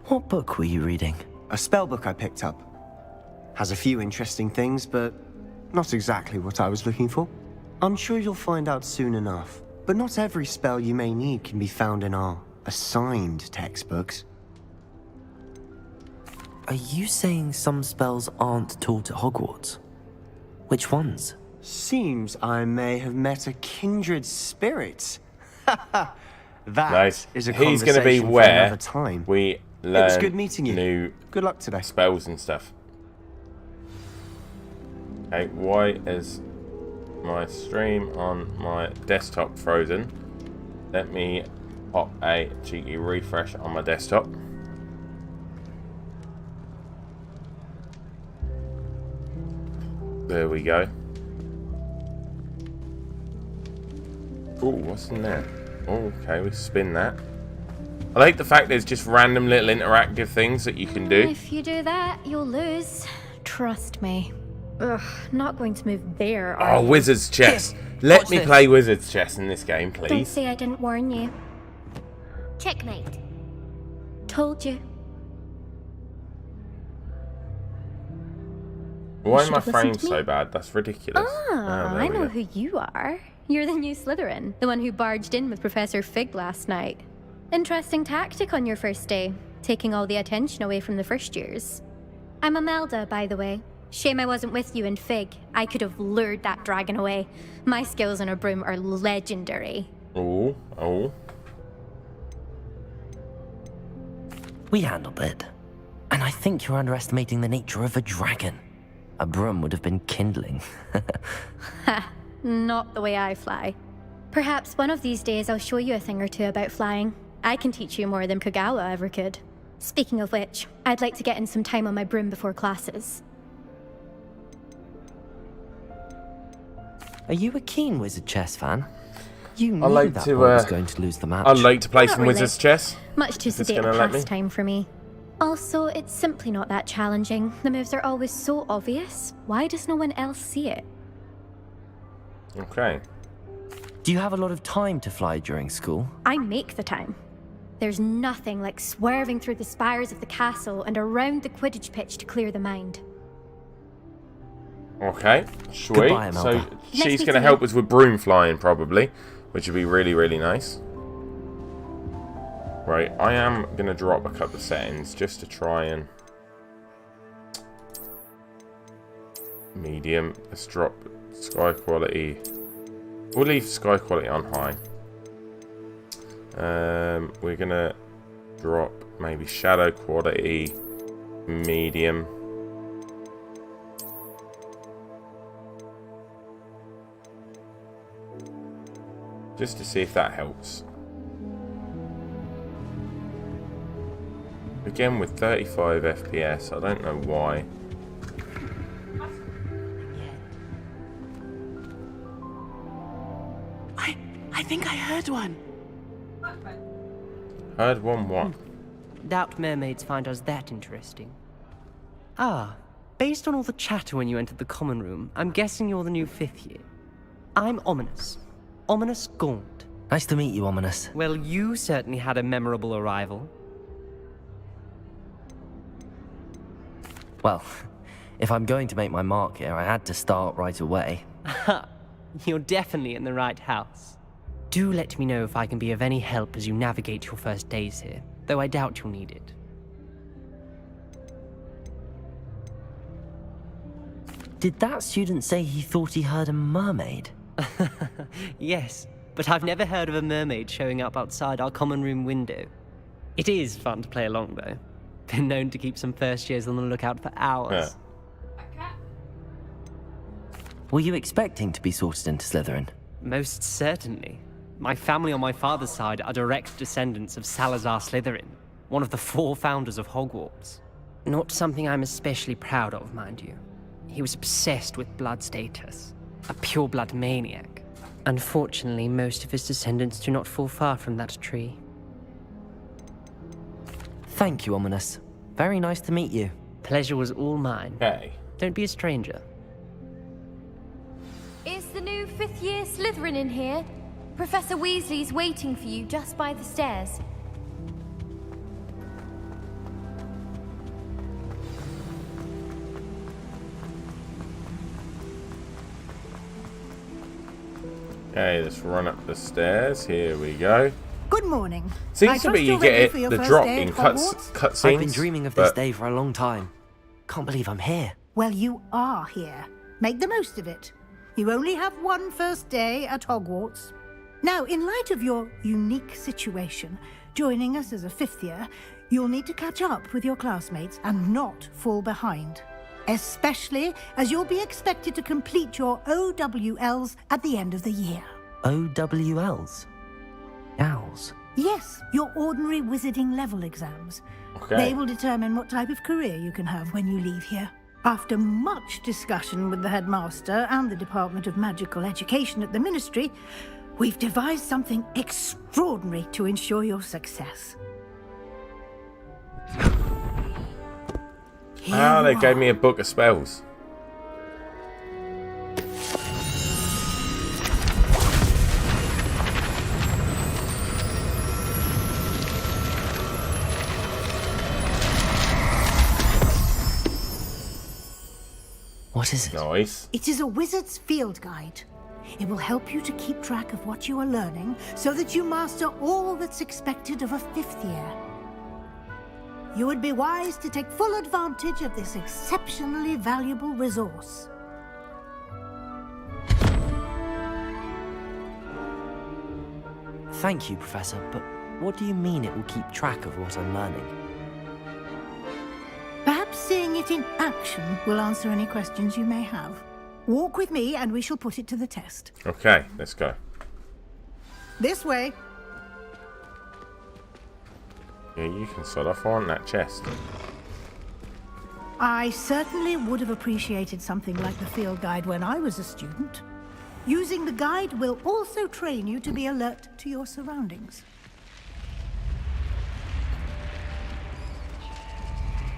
What book were you reading? A spell book I picked up. Has a few interesting things, but not exactly what I was looking for. I'm sure you'll find out soon enough. But not every spell you may need can be found in our assigned textbooks. Are you saying some spells aren't taught at Hogwarts? Which ones? Seems I may have met a kindred spirit. That Nice. is a He's going to be conversation for where another time. we It learn was good meeting you. new Good luck today. spells and stuff. Okay, why is my stream on my desktop frozen? Let me pop a cheeky refresh on my desktop. There we go. Oh, what's in there? Oh, okay, we spin that. I like the fact there's just random little interactive things that you can do. If you do that, you'll lose. Trust me. Ugh, not going to move there, are Oh, you? Wizard's Chess. Let me play Wizard's Chess in this game, Don't please. say I didn't warn you. Checkmate. Told you. Why You are my should have listened frames to me. so bad? That's ridiculous. Ah, there I we know go. who you are. You're the new Slytherin, the one who barged in with Professor Fig last night. Interesting tactic on your first day, taking all the attention away from the first years. I'm Imelda, by the way. Shame I wasn't with you in Fig. I could have lured that dragon away. My skills on a broom are legendary. Oh, oh. We handled it. And I think you're underestimating the nature of a dragon. A broom would have been kindling. Ha, not the way I fly. Perhaps one of these days I'll show you a thing or two about flying. I can teach you more than Kagawa ever could. Speaking of which, I'd like to get in some time on my broom before classes. Are you a keen Wizard Chess fan? You knew I like that to, boy was going to lose the match. I'd like to play Not some really. Wizard's Chess. Much too If it's sedate a gonna let me. pastime for me. Also, it's simply not that challenging. The moves are always so obvious. Why does no one else see it? Okay. Do you have a lot of time to fly during school? I make the time. There's nothing like swerving through the spires of the castle and around the Quidditch pitch to clear the mind. Okay, sweet. Goodbye, So Imelda. she's meet going to you. help us with broom flying, probably, which would be really, really nice. Right, I am going to drop a couple of settings just to try and... Medium. Let's drop sky quality. We'll leave sky quality on high. We're going to drop maybe shadow quality medium. Just to see if that helps. Again with 35 FPS, I don't know why. I think I heard one. Heard one what? Doubt mermaids find us that interesting. Ah, based on all the chatter when you entered the common room, I'm guessing you're the new 5th year. I'm Ominous. Ominous Gaunt. Nice to meet you, Ominous. Well, you certainly had a memorable arrival. Well, if I'm going to make my mark here, I had to start right away. Ha! You're definitely in the right house. Do let me know if I can be of any help as you navigate your first days here, though I doubt you'll need it. Did that student say he thought he heard a mermaid? Yes, but I've never heard of a mermaid showing up outside our common room window. It is fun to play along, though. Been known to keep some first years on the lookout for hours. Were you expecting to be sorted into Slytherin? Most certainly. My family on my father's side are direct descendants of Salazar Slytherin, one of the 4 founders of Hogwarts. Not something I'm especially proud of, mind you. He was obsessed with blood status, a pure-blood maniac. Unfortunately, most of his descendants do not fall far from that tree. Thank you, Ominous. Very nice to meet you. Pleasure was all mine. Hey. Don't be a stranger. Is the new 5th year Slytherin in here? Professor Weasley's waiting for you just by the stairs. Okay, let's run up the stairs. Here we go. Good morning. Seems I to trust be you you're ready get for it, your the first drop day in at cutscenes. Hogwarts? I've been dreaming of this but- day for a long time. Can't believe I'm here. Well, you are here. Make the most of it. You only have one first day at Hogwarts. Now, in light of your unique situation, joining us as a 5th year, you'll need to catch up with your classmates and not fall behind. Especially as you'll be expected to complete your OWLs at the end of the year. OWLs? Owls? Yes, your ordinary wizarding level exams. Okay. They will determine what type of career you can have when you leave here. After much discussion with the headmaster and the Department of Magical Education at the Ministry, we've devised something extraordinary to ensure your success. They gave me a book of spells. What is it? Nice. It is a wizard's field guide. It will help you to keep track of what you are learning so that you master all that's expected of a 5th year. You would be wise to take full advantage of this exceptionally valuable resource. Thank you, Professor, but what do you mean it will keep track of what I'm learning? Perhaps seeing it in action will answer any questions you may have. Walk with me and we shall put it to the test. Okay, let's go. This way. Yeah, you can sort off on that chest. I certainly would have appreciated something like the field guide when I was a student. Using the guide will also train you to be alert to your surroundings.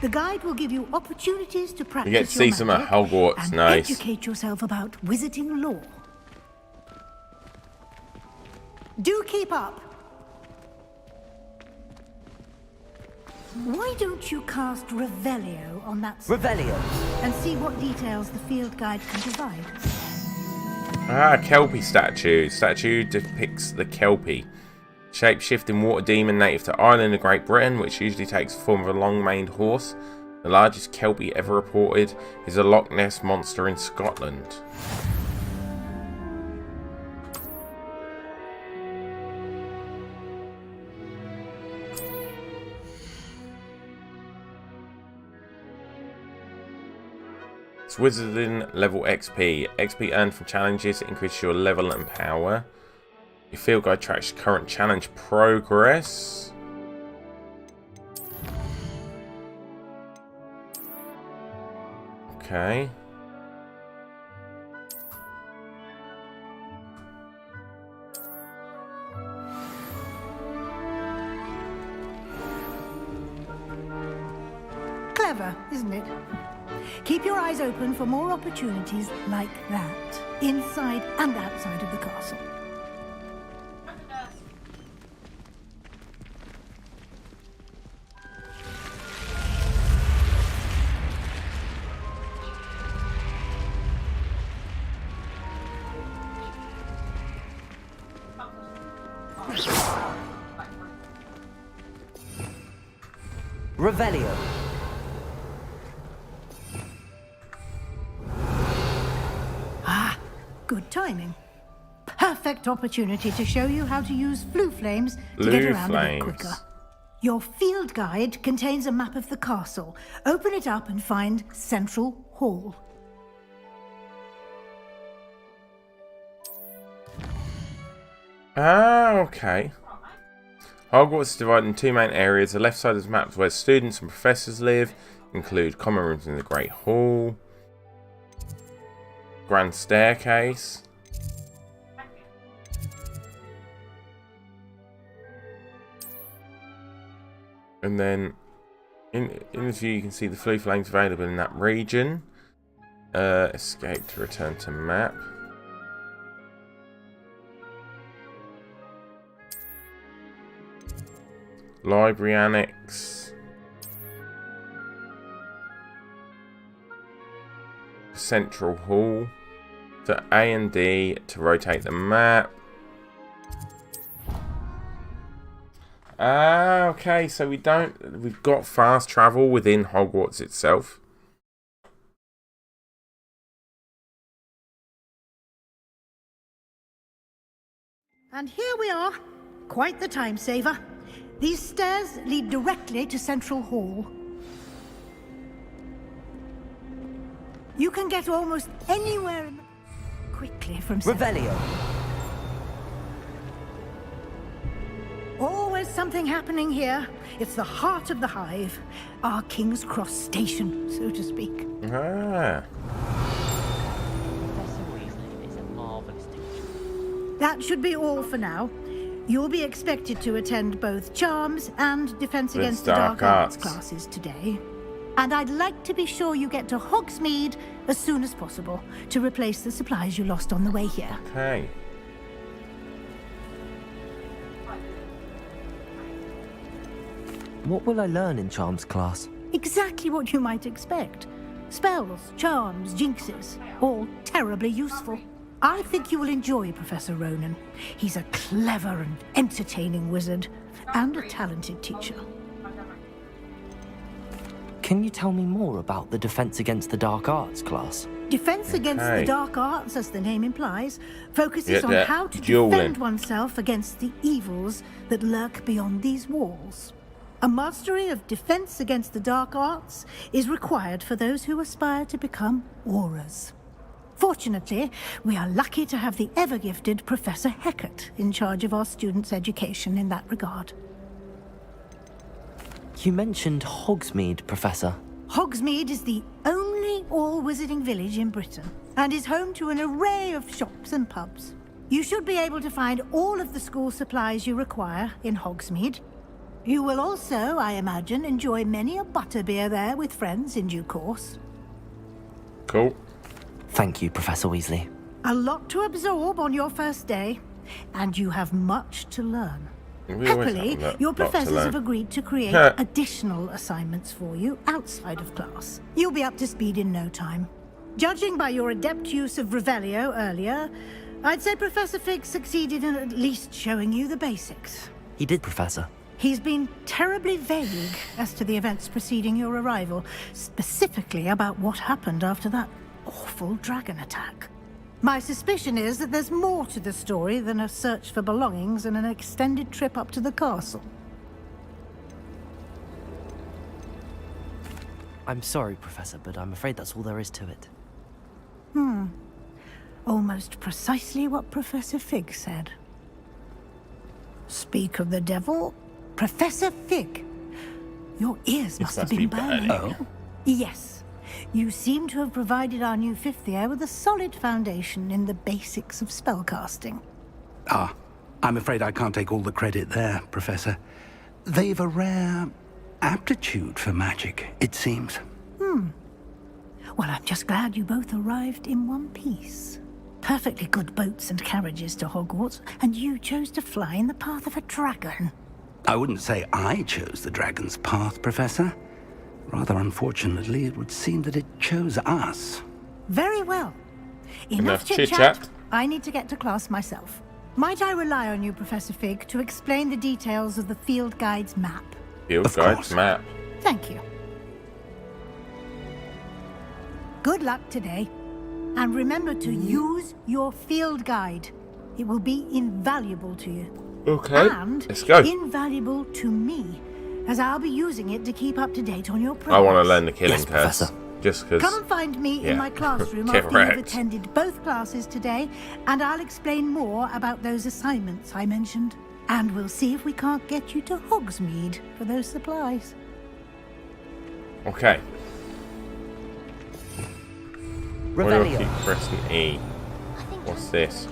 The guide will give you opportunities to practice You get to see some at Hogwarts, and nice. educate yourself about wizarding lore. Do keep up. Why don't you cast Revelio on that Revelio? And see what details the field guide can provide. Kelpie statue. Statue depicts the Kelpie. Shape-shifting water demon native to Ireland and Great Britain, which usually takes the form of a long-maned horse. The largest Kelpie ever reported is a Loch Ness monster in Scotland. It's Wizarding level XP. XP earned from challenges increase your level and power. Your field guide tracks current challenge progress. Okay. Clever, isn't it? Keep your eyes open for more opportunities like that, inside and outside of the castle. Revelio. Ah, good timing. Perfect opportunity to show you how to use flue flames to get around a bit quicker. Your field guide contains a map of the castle. Open it up and find Central Hall. Okay. Hogwarts is divided in two main areas. The left side is mapped where students and professors live, include common rooms in the Great Hall, Grand Staircase, and then in the view you can see the flue flames available in that region. Escape to return to map. Library Annex. Central Hall. To A and D to rotate the map. Okay, so we've got fast travel within Hogwarts itself. And here we are. Quite the time saver. These stairs lead directly to Central Hall. You can get almost anywhere in the... quickly from Revelio. Always is something happening here. It's the heart of the hive. Our King's Cross station, so to speak. Ah. Professor Weasley is a marvelous teacher. That should be all for now. You'll be expected to attend both Charms and Defense Against the Dark Arts classes today. And I'd like to be sure you get to Hogsmeade as soon as possible to replace the supplies you lost on the way here. Okay. What will I learn in Charms class? Exactly what you might expect. Spells, charms, jinxes, all terribly useful. I think you will enjoy Professor Ronan. He's a clever and entertaining wizard, and a talented teacher. Can you tell me more about the Defense Against the Dark Arts class? Defense Against the Dark Arts, as the name implies, focuses on how to dueling. defend oneself against the evils that lurk beyond these walls. A mastery of Defense Against the Dark Arts is required for those who aspire to become Aurors. Fortunately, we are lucky to have the ever-gifted Professor Hecat in charge of our students' education in that regard. You mentioned Hogsmeade, Professor. Hogsmeade is the only all-wizarding village in Britain, and is home to an array of shops and pubs. You should be able to find all of the school supplies you require in Hogsmeade. You will also, I imagine, enjoy many a butterbeer there with friends in due course. Cool. Thank you, Professor Weasley. A lot to absorb on your first day, and you have much to learn. Happily, your professors have agreed to create additional assignments for you outside of class. You'll be up to speed in no time. Judging by your adept use of Revelio earlier, I'd say Professor Fig succeeded in at least showing you the basics. He did, Professor. He's been terribly vague as to the events preceding your arrival, specifically about what happened after that awful dragon attack. My suspicion is that there's more to the story than a search for belongings and an extended trip up to the castle. I'm sorry, Professor, but I'm afraid that's all there is to it. Almost precisely what Professor Fig said. Speak of the devil, Professor Fig. Your ears must have been burning. Oh? Yes. You seem to have provided our new fifth year with a solid foundation in the basics of spellcasting. Ah, I'm afraid I can't take all the credit there, Professor. They've a rare aptitude for magic, it seems. Well, I'm just glad you both arrived in one piece. Perfectly good boats and carriages to Hogwarts, and you chose to fly in the path of a dragon. I wouldn't say I chose the dragon's path, Professor. Rather unfortunately, it would seem that it chose us. Very well. Enough chit-chat. I need to get to class myself. Might I rely on you, Professor Fig, to explain the details of the Field Guide's map? Field Guide's map. Thank you. Good luck today. And remember to use your Field Guide. It will be invaluable to you. Okay, and let's go. Invaluable to me, as I'll be using it to keep up to date on your progress. I want to learn the killing curse. Just because. Come and find me in my classroom after you've attended both classes today, and I'll explain more about those assignments I mentioned. And we'll see if we can't get you to Hogsmeade for those supplies. Okay. Why do I keep pressing E? What's this?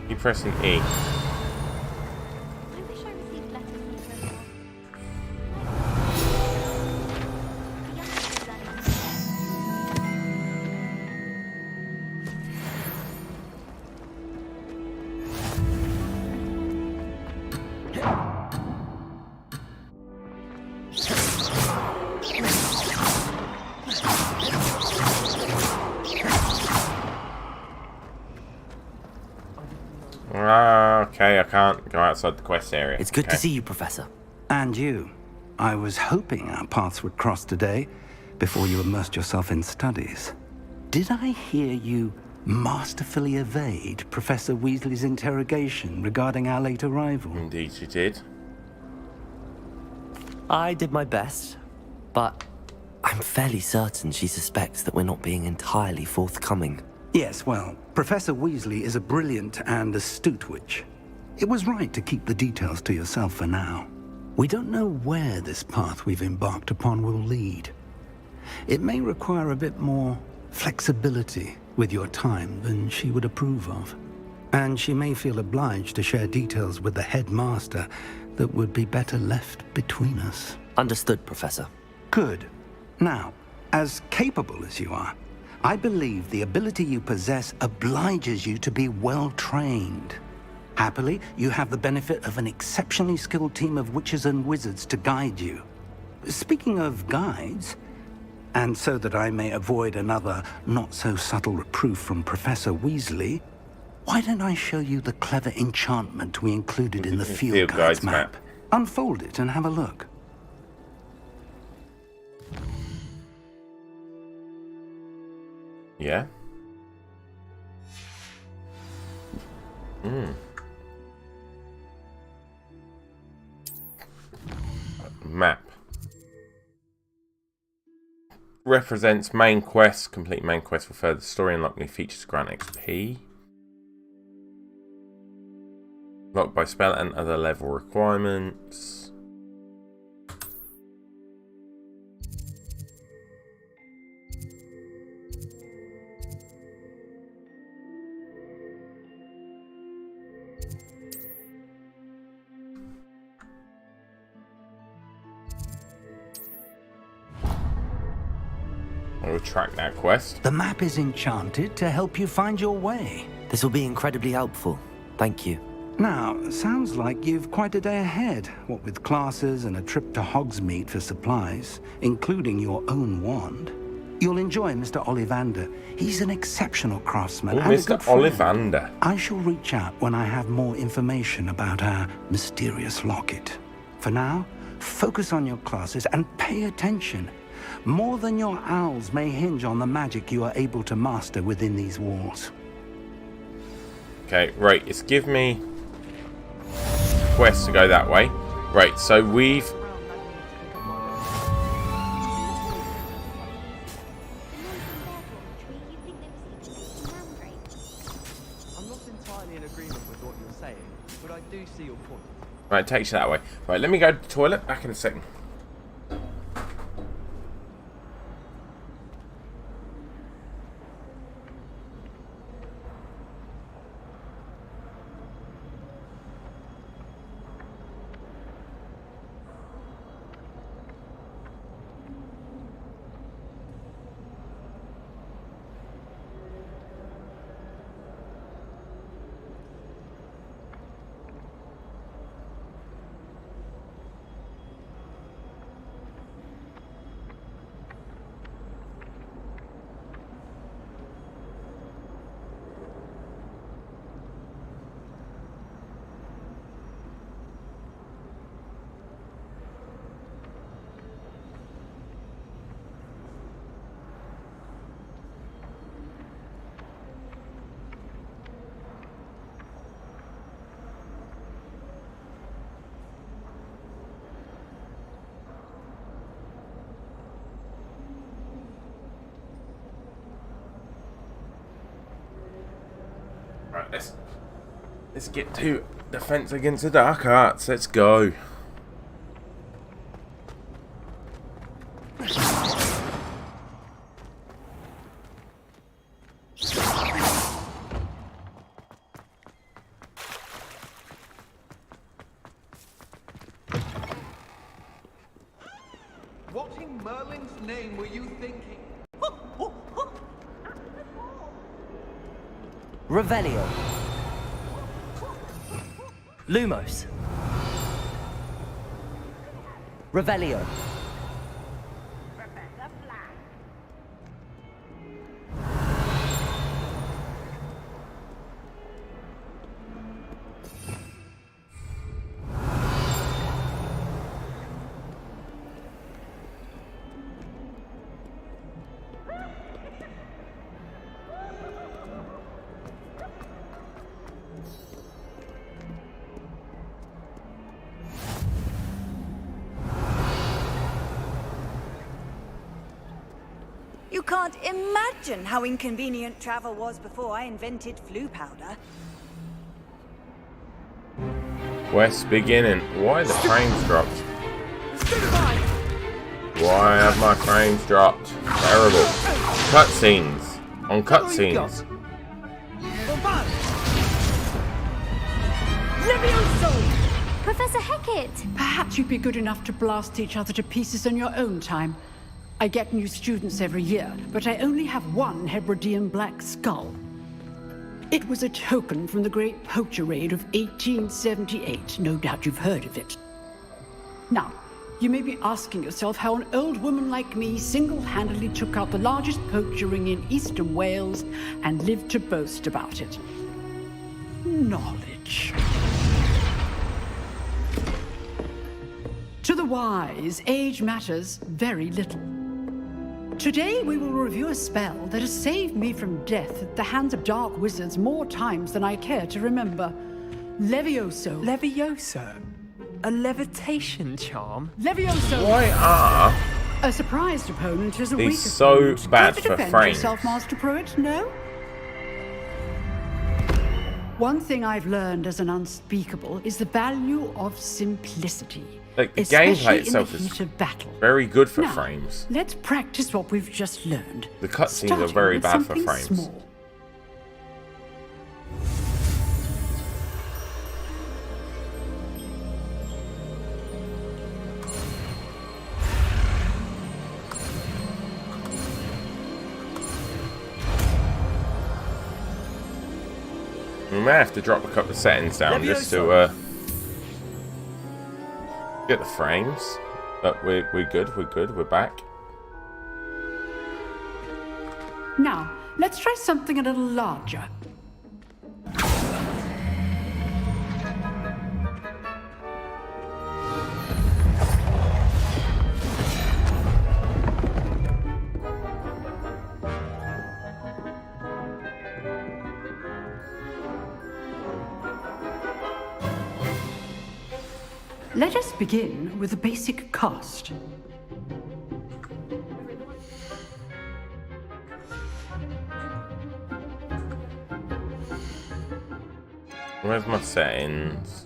Keep pressing E. Okay, I can't go outside the quest area. It's good to see you, Professor. And you. I was hoping our paths would cross today, before you immersed yourself in studies. Did I hear you masterfully evade Professor Weasley's interrogation regarding our late arrival? Indeed you did. I did my best, but I'm fairly certain she suspects that we're not being entirely forthcoming. Yes, well, Professor Weasley is a brilliant and astute witch. It was right to keep the details to yourself for now. We don't know where this path we've embarked upon will lead. It may require a bit more flexibility with your time than she would approve of. And she may feel obliged to share details with the headmaster that would be better left between us. Understood, Professor. Good. Now, as capable as you are, I believe the ability you possess obliges you to be well-trained. Happily, you have the benefit of an exceptionally skilled team of witches and wizards to guide you. Speaking of guides, and so that I may avoid another not-so-subtle reproof from Professor Weasley, why don't I show you the clever enchantment we included in the field guides map? Unfold it and have a look. Yeah. Map. Represents main quest. Complete main quest for further story. Unlock new features. Grant XP. Locked by spell and other level requirements. I will track that quest. The map is enchanted to help you find your way. This will be incredibly helpful. Thank you. Now, sounds like you've quite a day ahead, what with classes and a trip to Hogsmeade for supplies, including your own wand. You'll enjoy Mr. Ollivander. He's an exceptional craftsman and a Mr. good friend. Ollivander. I shall reach out when I have more information about our mysterious locket. For now, focus on your classes and pay attention. More than your owls may hinge on the magic you are able to master within these walls. Okay, right, it's give me quest to go that way. Right, so we've... I'm not entirely in agreement with what you're saying, but I do see your point. Right, it takes you that way. Right, let me go to the toilet. Back in a second. Right, let's get to Defense Against the Dark Arts. Let's go. What in Merlin's name were you thinking? Revelio. Lumos. Revelio. You can't imagine how inconvenient travel was before I invented flu powder. Quest beginning. Why are the frames dropped? Why have my frames dropped? Terrible. Cutscenes. On cutscenes. Professor Hecat! Perhaps you'd be good enough to blast each other to pieces on your own time. I get new students every year, but I only have one Hebridean black skull. It was a token from the Great Poacher Raid of 1878. No doubt you've heard of it. Now, you may be asking yourself how an old woman like me single-handedly took out the largest poacher ring in eastern Wales and lived to boast about it. Knowledge. To the wise, age matters very little. Today we will review a spell that has saved me from death at the hands of dark wizards more times than I care to remember. Levioso. Levioso? A levitation charm? Levioso! Why are a surprised opponent is a weak these so opponent. bad Try to for defend frames? yourself, Master Pruitt, no? One thing I've learned as an unspeakable is the value of simplicity. Like, the especially gameplay in itself the is heat of battle. very good for Now, frames. Let's practice what we've just learned. The cutscenes are starting very with bad for something frames. small. We may have to drop a couple of settings down just to get the frames. But we're good, we're back. Now, let's try something a little larger. Let us begin with the basic cast. Where's my settings?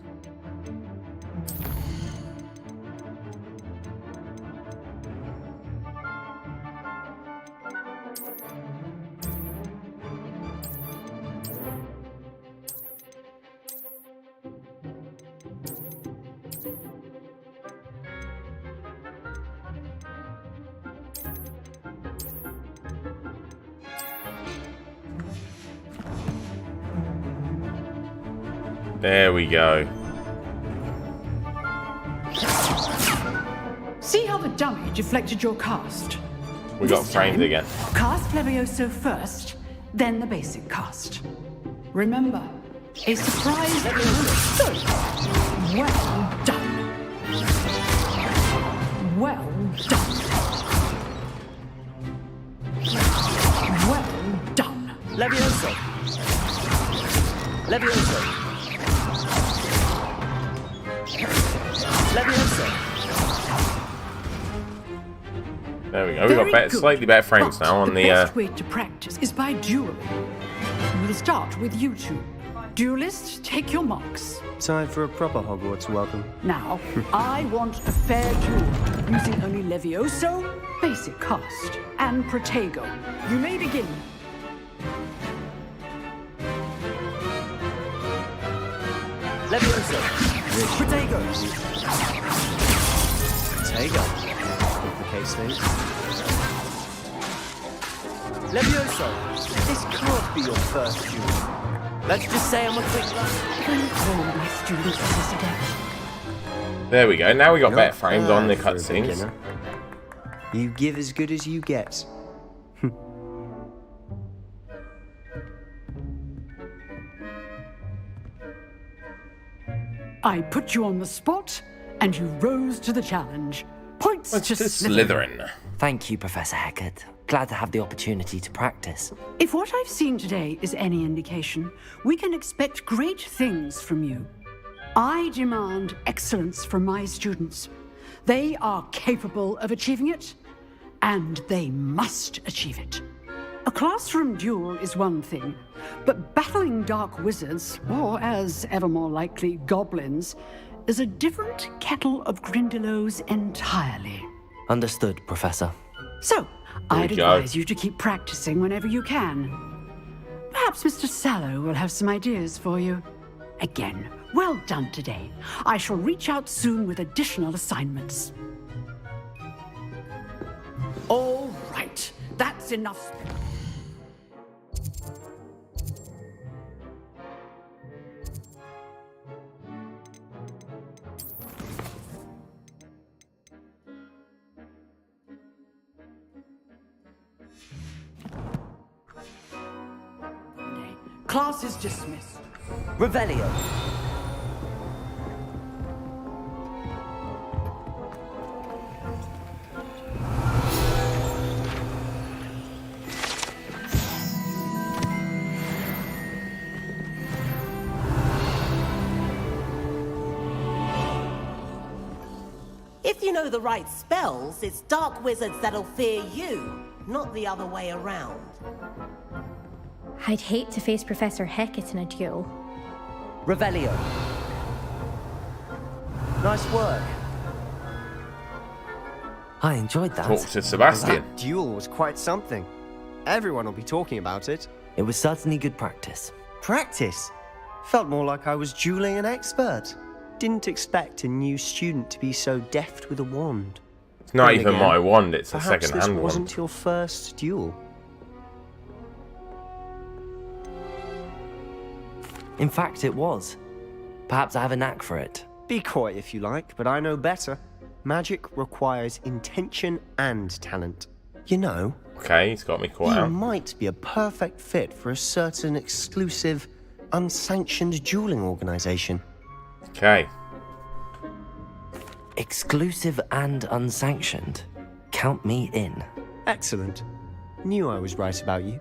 There we go. See how the dummy deflected your cast? We got This framed time, again. Cast Levioso first, then the basic cast. Remember, a surprise Levioso. Well done. Well done. Well done. Levioso. Levioso. Levioso. There we go. We got better, slightly better frames now on The the. best way to practice is by dueling. We'll start with you two. Duelists, take your marks. Time for a proper Hogwarts welcome. Now, I want a fair duel, using only Levioso, basic cast, and Protego. You may begin. Levioso. Protego. Protego. Complicates things. Levioso. This can't be your first duel. Let's just say I'm a quick my students to this adept. There we go. Now we got Not better frames on the bad for a cutscenes. beginner. You give as good as you get. I put you on the spot, and you rose to the challenge. Points to Slytherin. Thank you, Professor Hecat. Glad to have the opportunity to practice. If what I've seen today is any indication, we can expect great things from you. I demand excellence from my students. They are capable of achieving it, and they must achieve it. A classroom duel is one thing, but battling dark wizards, or as ever more likely, goblins, is a different kettle of Grindylows entirely. Understood, Professor. So, I'd advise you to keep practicing whenever you can. Perhaps Mr. Sallow will have some ideas for you. Again, well done today. I shall reach out soon with additional assignments. All right, that's enough. Class is dismissed. Revelio. If you know the right spells, it's dark wizards that'll fear you, not the other way around. I'd hate to face Professor Hecat in a duel. Revelio. Nice work. I enjoyed that. Talk to Sebastian. That duel was quite something. Everyone will be talking about it. It was certainly good practice. Practice? Felt more like I was dueling an expert. Didn't expect a new student to be so deft with a wand. It's not even my wand, it's a second-hand second-hand wand. wand. Wasn't your first duel? In fact, it was. Perhaps I have a knack for it. Be coy if you like, but I know better. Magic requires intention and talent. You know... Okay, he's got me caught out. out. You might be a perfect fit for a certain exclusive, unsanctioned dueling organization. Okay. Exclusive and unsanctioned. Count me in. Excellent. Knew I was right about you.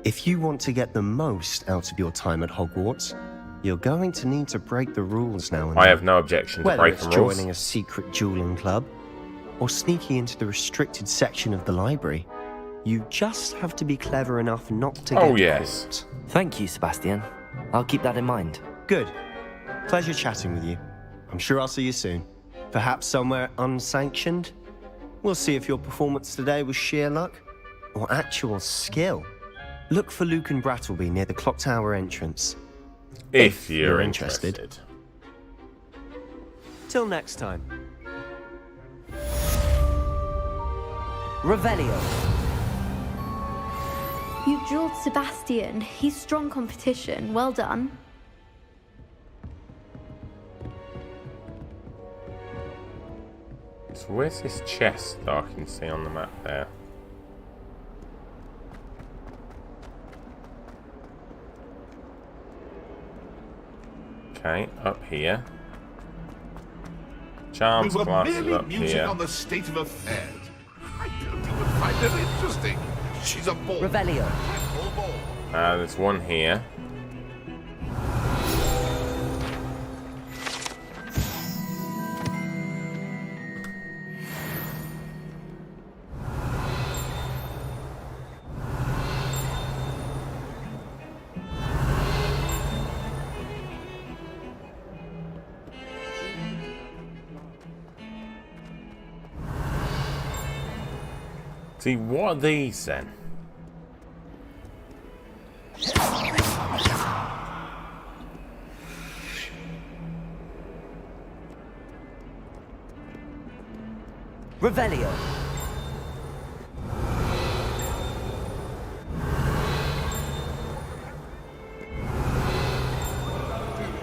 If you want to get the most out of your time at Hogwarts, you're going to need to break the rules now and then. I have no objection to breaking rules. Whether it's joining a secret dueling club, or sneaking into the restricted section of the library, you just have to be clever enough not to get caught. Thank you, Sebastian. I'll keep that in mind. Good. Pleasure chatting with you. I'm sure I'll see you soon. Perhaps somewhere unsanctioned? We'll see if your performance today was sheer luck, or actual skill. Look for Luke and Brattleby near the clock tower entrance. If you're interested. Till next time. Revelio. You drilled Sebastian. He's strong competition. Well done. So where's this chest that I can see on the map there? Okay, up here. Charms classes merely up musing here. on the state of affairs. I don't even find her interesting. She's a bore. Revelio. There's one here. See, what are these then? Revelio.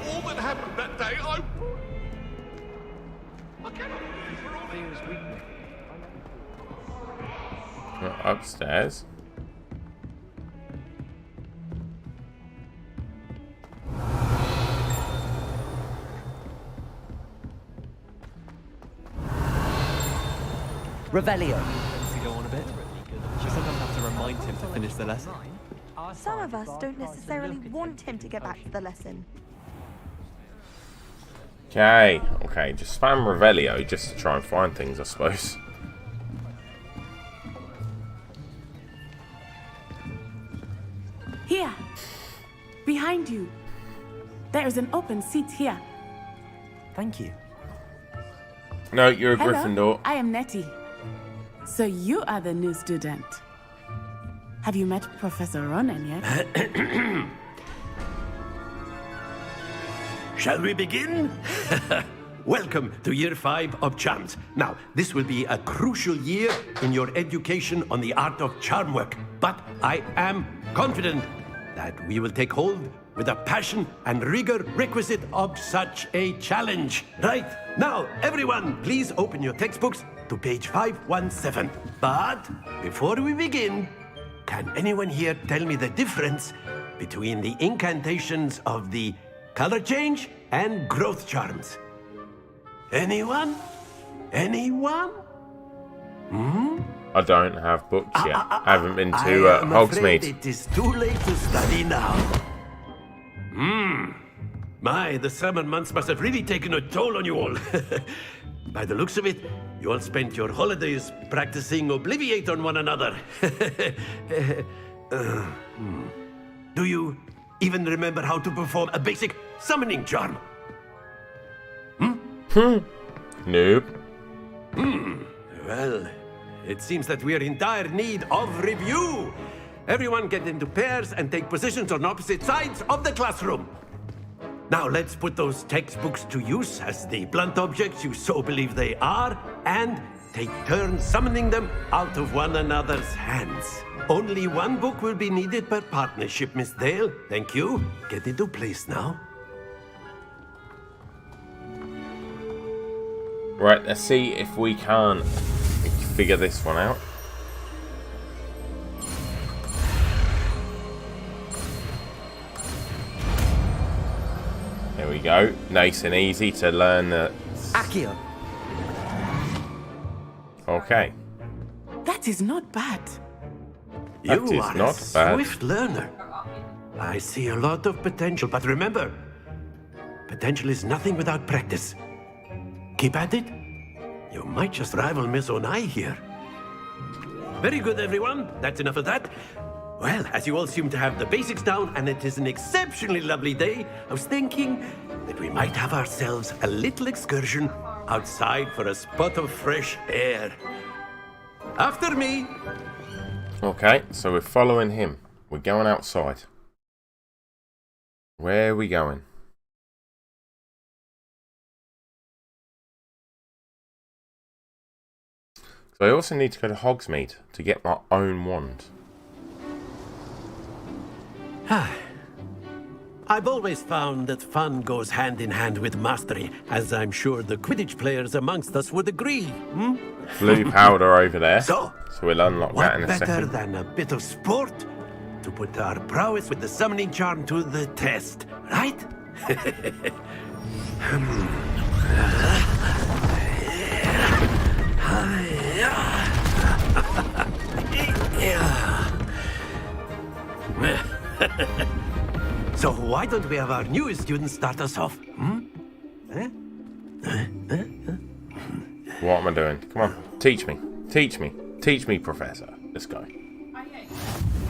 All that happened that day, I cannot believe for all Upstairs. Revelio. Does he go on a bit? You sometimes have to remind him to finish the lesson. Some of us don't necessarily want him to get back to the lesson. Okay, okay, just spam Revelio just to try and find things, I suppose. behind you. There is an open seat here. Thank you. No, you're a Hello, Gryffindor. I am Nettie. So you are the new student. Have you met Professor Ronan yet? Shall we begin? Welcome to Year 5 of Charms. Now, this will be a crucial year in your education on the art of charm work. But I am confident that we will take hold with the passion and rigor requisite of such a challenge. Right, now, everyone, please open your textbooks to page 517. But before we begin, can anyone here tell me the difference between the incantations of the color change and growth charms? Anyone? Anyone? I don't have books yet. I haven't been to I am afraid Hogsmeade. it is too late to study now. My, the summer months must have really taken a toll on you all. By the looks of it, you all spent your holidays practicing Obliviate on one another. Do you even remember how to perform a basic summoning charm? Nope. Well, it seems that we are in dire need of review. Everyone get into pairs and take positions on opposite sides of the classroom. Now let's put those textbooks to use as the blunt objects you so believe they are, and take turns summoning them out of one another's hands. Only one book will be needed per partnership, Miss Dale. Thank you. Get into place now. Right, let's see if we can figure this one out. There we go. Nice and easy to learn the... Accio. Okay. That is not bad. That You is are not a bad. swift learner. I see a lot of potential, but remember, potential is nothing without practice. Keep at it. You might just rival Miss Onai here. Very good, everyone. That's enough of that. Well, as you all seem to have the basics down, and it is an exceptionally lovely day, I was thinking that we might have ourselves a little excursion outside for a spot of fresh air. After me. Okay, so we're following him. We're going outside. Where are we going? So I also need to go to Hogsmeade to get my own wand. I've always found that fun goes hand in hand with mastery, as I'm sure the Quidditch players amongst us would agree. Blue powder over there. So we'll unlock that in what a better second. than a bit of sport to put our prowess with the summoning charm to the test, right? So why don't we have our newest student start us off? What am I doing? Come on, teach me. Teach me. Teach me, Professor. Let's go.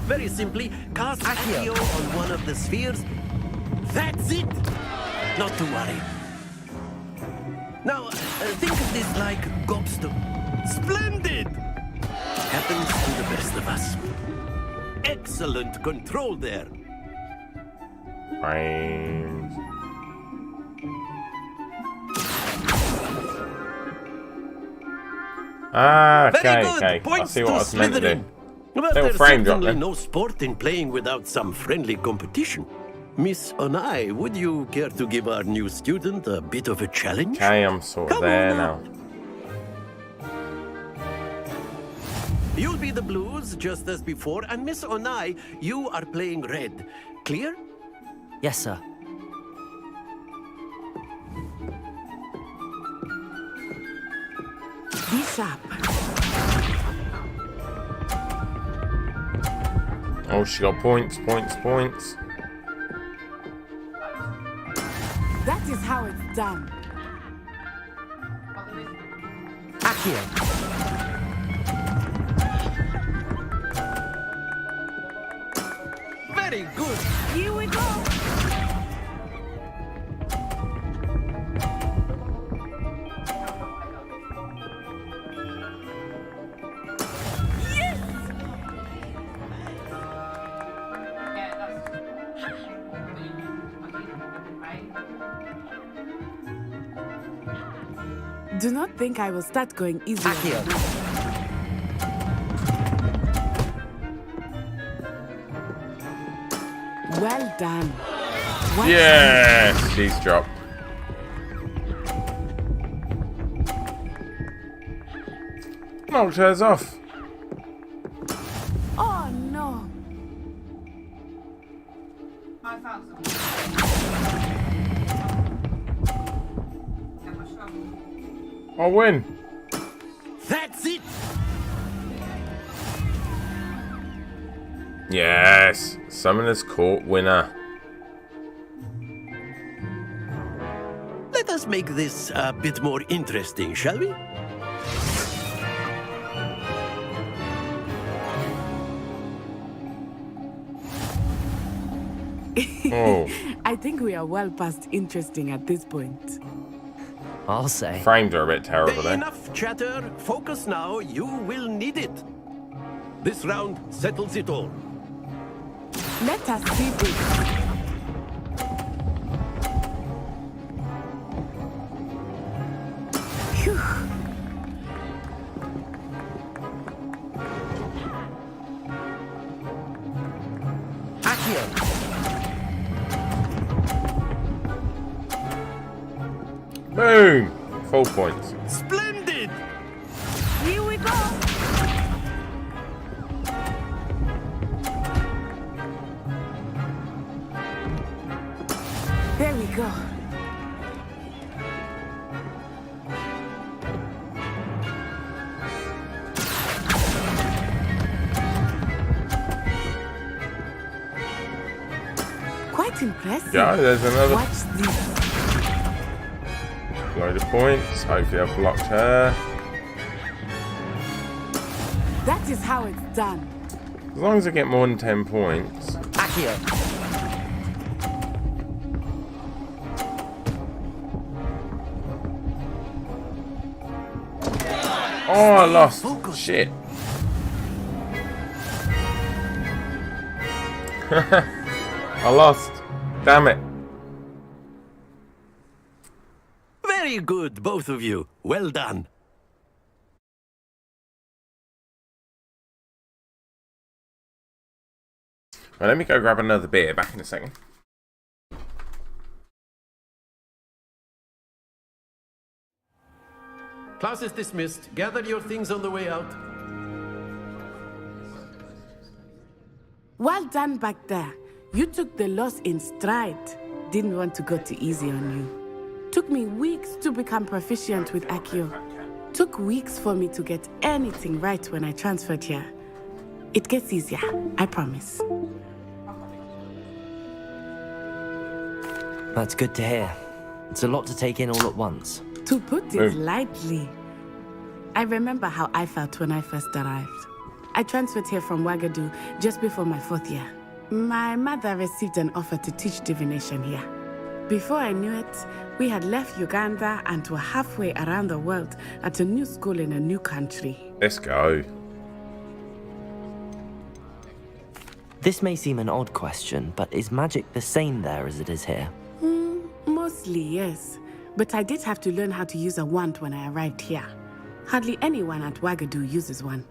Very simply, cast Accio on one of the spheres. That's it! Not to worry. Now, think of this like gobstone. Splendid! Happens to the best of us. Excellent control there. Brains. Ah, Very okay, good. okay. I Points see what to I was meant to do. Slytherin. Well, Little there's frame drop certainly there. no sport in playing without some friendly competition. Miss Onai, would you care to give our new student a bit of a challenge? Okay, I'm sort of Come there on now. You'll be the blues, just as before, and Miss Onai, you are playing red. Clear? Yes, sir. Be sharp. Oh, she got points, points, points. That is how it's done. Accio. Very good. Here we go. Do not think I will start going easy. Well done. Yes, she's dropped. Knocked hers off. Oh no. I found some. I'll win. That's it. Yes, Summoner's Court winner. Let us make this a bit more interesting, shall we? Oh. I think we are well past interesting at this point. I'll say. Frames are a bit terrible there. Enough chatter. Focus now. You will need it. This round settles it all. Let us see this. Phew. Boom! 4 points. Splendid! Here we go! There we go. Quite impressive. Yeah, there's another. Watch this. Load of points. Hopefully I've blocked her. That is how it's done. As long as I get more than 10 points. Accio. Oh, I lost. Shit. I lost. Damn it. Very good, both of you. Well done. Well, let me go grab another beer. Back in a second. Class is dismissed. Gather your things on the way out. Well done back there. You took the loss in stride. Didn't want to go too easy on you. Took me weeks to become proficient with Accio. Took weeks for me to get anything right when I transferred here. It gets easier, I promise. That's good to hear. It's a lot to take in all at once. To put it lightly, I remember how I felt when I first arrived. I transferred here from Wagadu just before my 4th year. My mother received an offer to teach divination here. Before I knew it, we had left Uganda and were halfway around the world at a new school in a new country. Let's go. This may seem an odd question, but is magic the same there as it is here? Mostly, yes. But I did have to learn how to use a wand when I arrived here. Hardly anyone at Wagadu uses one.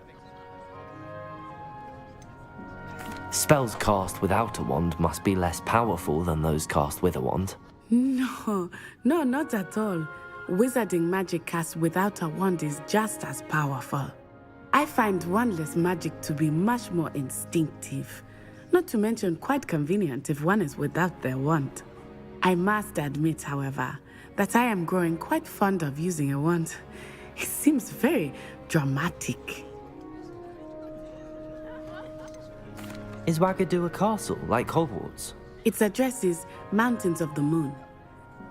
Spells cast without a wand must be less powerful than those cast with a wand. No, not at all. Wizarding magic cast without a wand is just as powerful. I find wandless magic to be much more instinctive. Not to mention quite convenient if one is without their wand. I must admit, however, that I am growing quite fond of using a wand. It seems very dramatic. Is Wagadu a castle, like Hogwarts? Its address is Mountains of the Moon.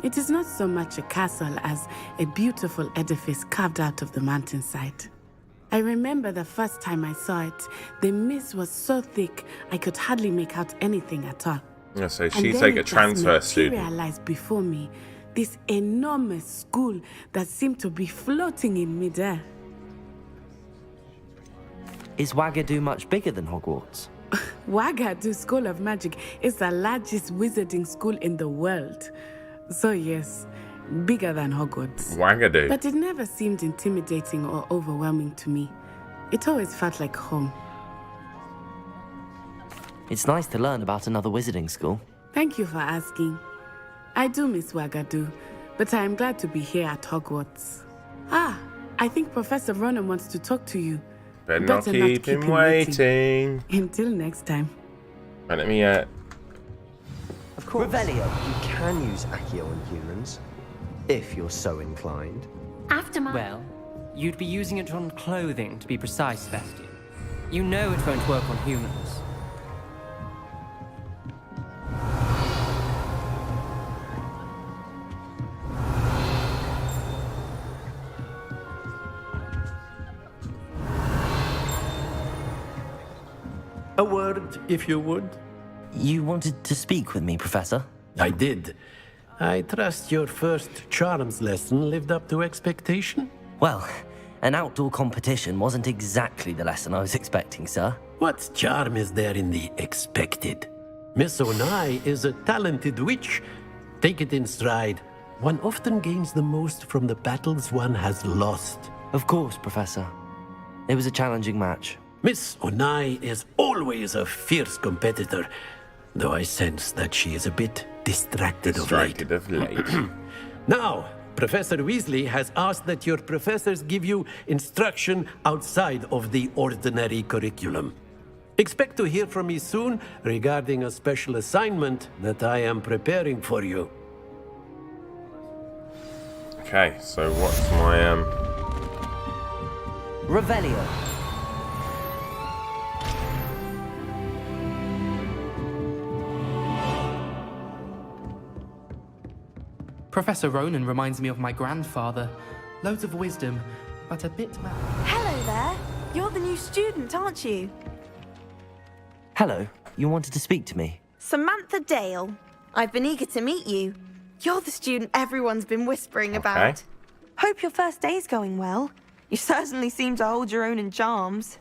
It is not so much a castle as a beautiful edifice carved out of the mountainside. I remember the first time I saw it, the mist was so thick I could hardly make out anything at all. Yeah, so she's like a transfer student. I realized before me this enormous school that seemed to be floating in midair. Is Wagadu much bigger than Hogwarts? Wagadu School of Magic is the largest wizarding school in the world. So yes, bigger than Hogwarts. Wagadoo. But it never seemed intimidating or overwhelming to me. It always felt like home. It's nice to learn about another wizarding school. Thank you for asking. I do miss Wagadoo, but I am glad to be here at Hogwarts. Ah, I think Professor Ronan wants to talk to you. Better not keep him waiting. Until next time. Right, let me, Of course. Revelio, you can use Accio on humans, if you're so inclined. After my... Well, you'd be using it on clothing, to be precise, Sebastian. You know it won't work on humans. A word, if you would. You wanted to speak with me, Professor? I did. I trust your first charms lesson lived up to expectation? Well, an outdoor competition wasn't exactly the lesson I was expecting, sir. What charm is there in the expected? Miss Onai is a talented witch. Take it in stride. One often gains the most from the battles one has lost. Of course, Professor. It was a challenging match. Miss Onai is always a fierce competitor, though I sense that she is a bit distracted of late. Now, Professor Weasley has asked that your professors give you instruction outside of the ordinary curriculum. Expect to hear from me soon regarding a special assignment that I am preparing for you. Okay, so what's my, Revelio. Professor Ronan reminds me of my grandfather. Loads of wisdom, but a bit mad. Hello there. You're the new student, aren't you? Hello. You wanted to speak to me? Samantha Dale. I've been eager to meet you. You're the student everyone's been whispering about. Hope your first day's going well. You certainly seem to hold your own in charms.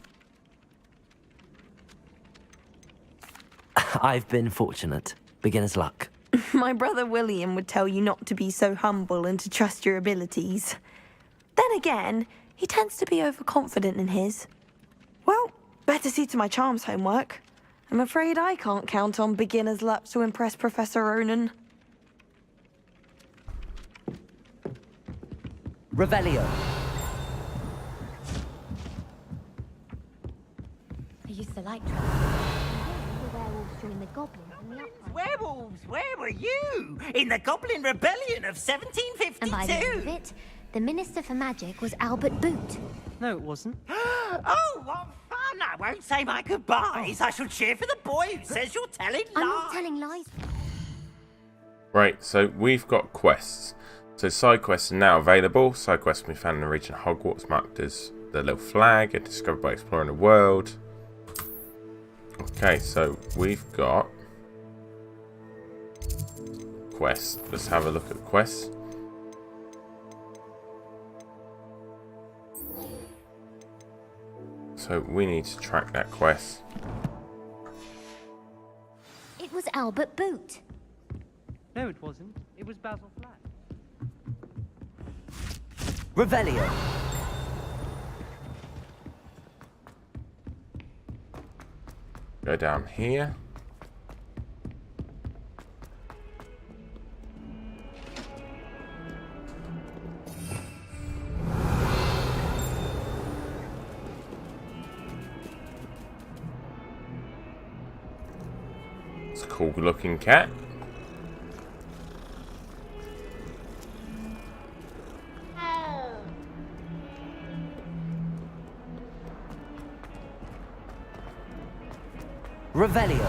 I've been fortunate. Beginner's luck. My brother William would tell you not to be so humble and to trust your abilities. Then again, he tends to be overconfident in his. Well, better see to my charms homework. I'm afraid I can't count on beginner's luck to impress Professor Ronan. Revelio. I used to like traveling. The werewolves joined the goblins and the upright. Werewolves, where were you? In the Goblin Rebellion of 1752? And by the end of it, the Minister for Magic was Albert Boot. No, it wasn't. Oh, what fun! I won't say my goodbyes. I shall cheer for the boy who says you're telling lies. I'm not telling lies. Right, so we've got quests. So side quests are now available. Side quests can be found in the region of Hogwarts, marked as the little flag, and discovered by exploring the world. Okay, so we've got quests. Let's have a look at quests. So we need to track that quest. It was Albert Boot. No, it wasn't. It was Basil Flat. Revelio. Go down here. It's a cool looking cat. Revelio.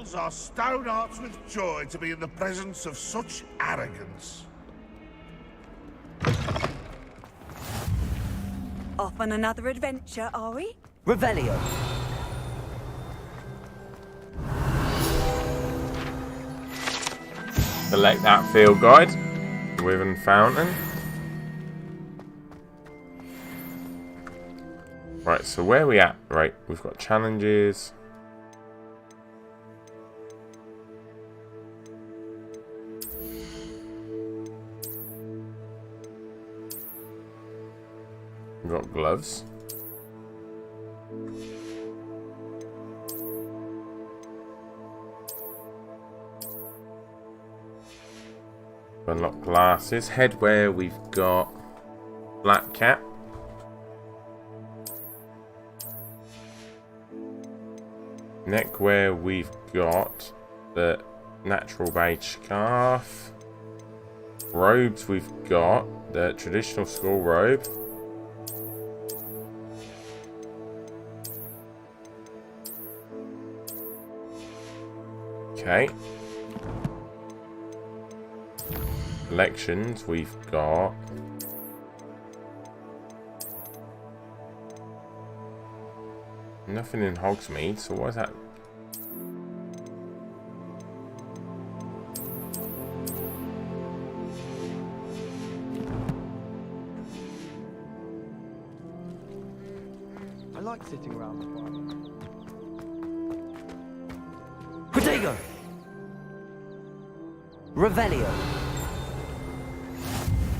pupils are stone hearts with joy to be in the presence of such arrogance. Off on another adventure, are we? Revelio. Select that field guide. Wyvern Fountain. Right, so where are we at? Right, we've got challenges. We've got gloves. Unlock glasses. Headwear, we've got black cap. Neckwear, we've got the natural beige scarf. Robes, we've got the traditional school robe. Okay. Collections, we've got nothing in Hogsmeade, so what is that? I like sitting around the fire. Protego. Revelio.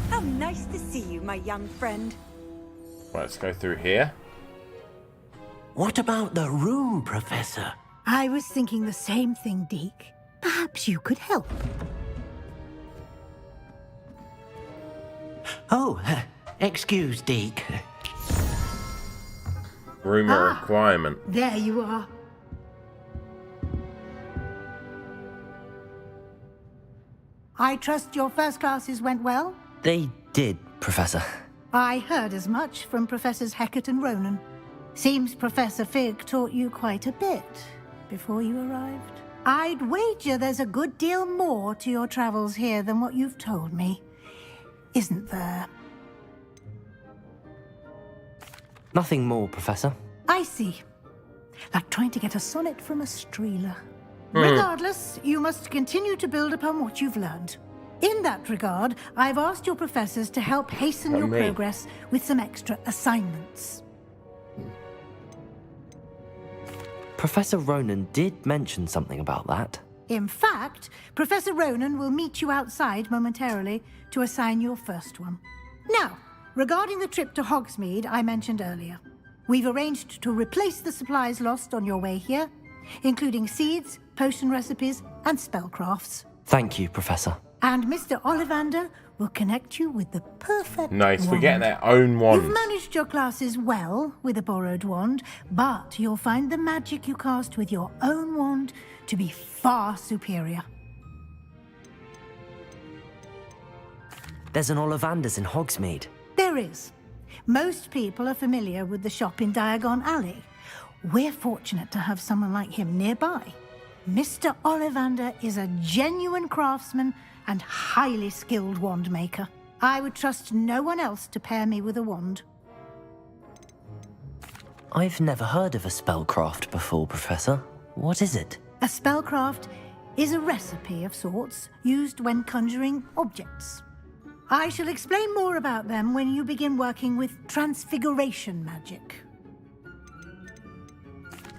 How nice to see you, my young friend. Right, let's go through here. What about the room, Professor? I was thinking the same thing, Deke. Perhaps you could help. Oh, excuse, Deke. Room a requirement. There you are. I trust your first classes went well? They did, Professor. I heard as much from Professors Hecat and Ronan. Seems Professor Fig taught you quite a bit before you arrived. I'd wager there's a good deal more to your travels here than what you've told me. Isn't there? Nothing more, Professor. I see. Like trying to get a sonnet from a streeler. Regardless, you must continue to build upon what you've learned. In that regard, I've asked your professors to help hasten your progress with some extra assignments. Professor Ronan did mention something about that. In fact, Professor Ronan will meet you outside momentarily to assign your first one. Now, regarding the trip to Hogsmeade I mentioned earlier, we've arranged to replace the supplies lost on your way here, including seeds, potion recipes, and spellcrafts. Thank you, Professor. And Mr. Ollivander will connect you with the perfect Nice, wand. we get their own wand. You've managed your classes well with a borrowed wand, but you'll find the magic you cast with your own wand to be far superior. There's an Ollivander's in Hogsmeade. There is. Most people are familiar with the shop in Diagon Alley. We're fortunate to have someone like him nearby. Mr. Ollivander is a genuine craftsman and highly skilled wand maker. I would trust no one else to pair me with a wand. I've never heard of a spellcraft before, Professor. What is it? A spellcraft is a recipe of sorts used when conjuring objects. I shall explain more about them when you begin working with transfiguration magic.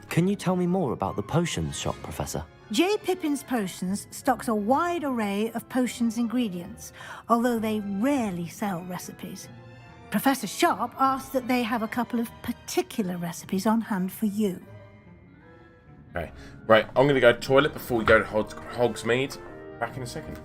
Can you tell me more about the potions shop, Professor? J. Pippin's Potions stocks a wide array of potions ingredients, although they rarely sell recipes. Professor Sharp asked that they have a couple of particular recipes on hand for you. Okay, right, I'm going to go to the toilet before we go to Hogsmeade. Back in a second.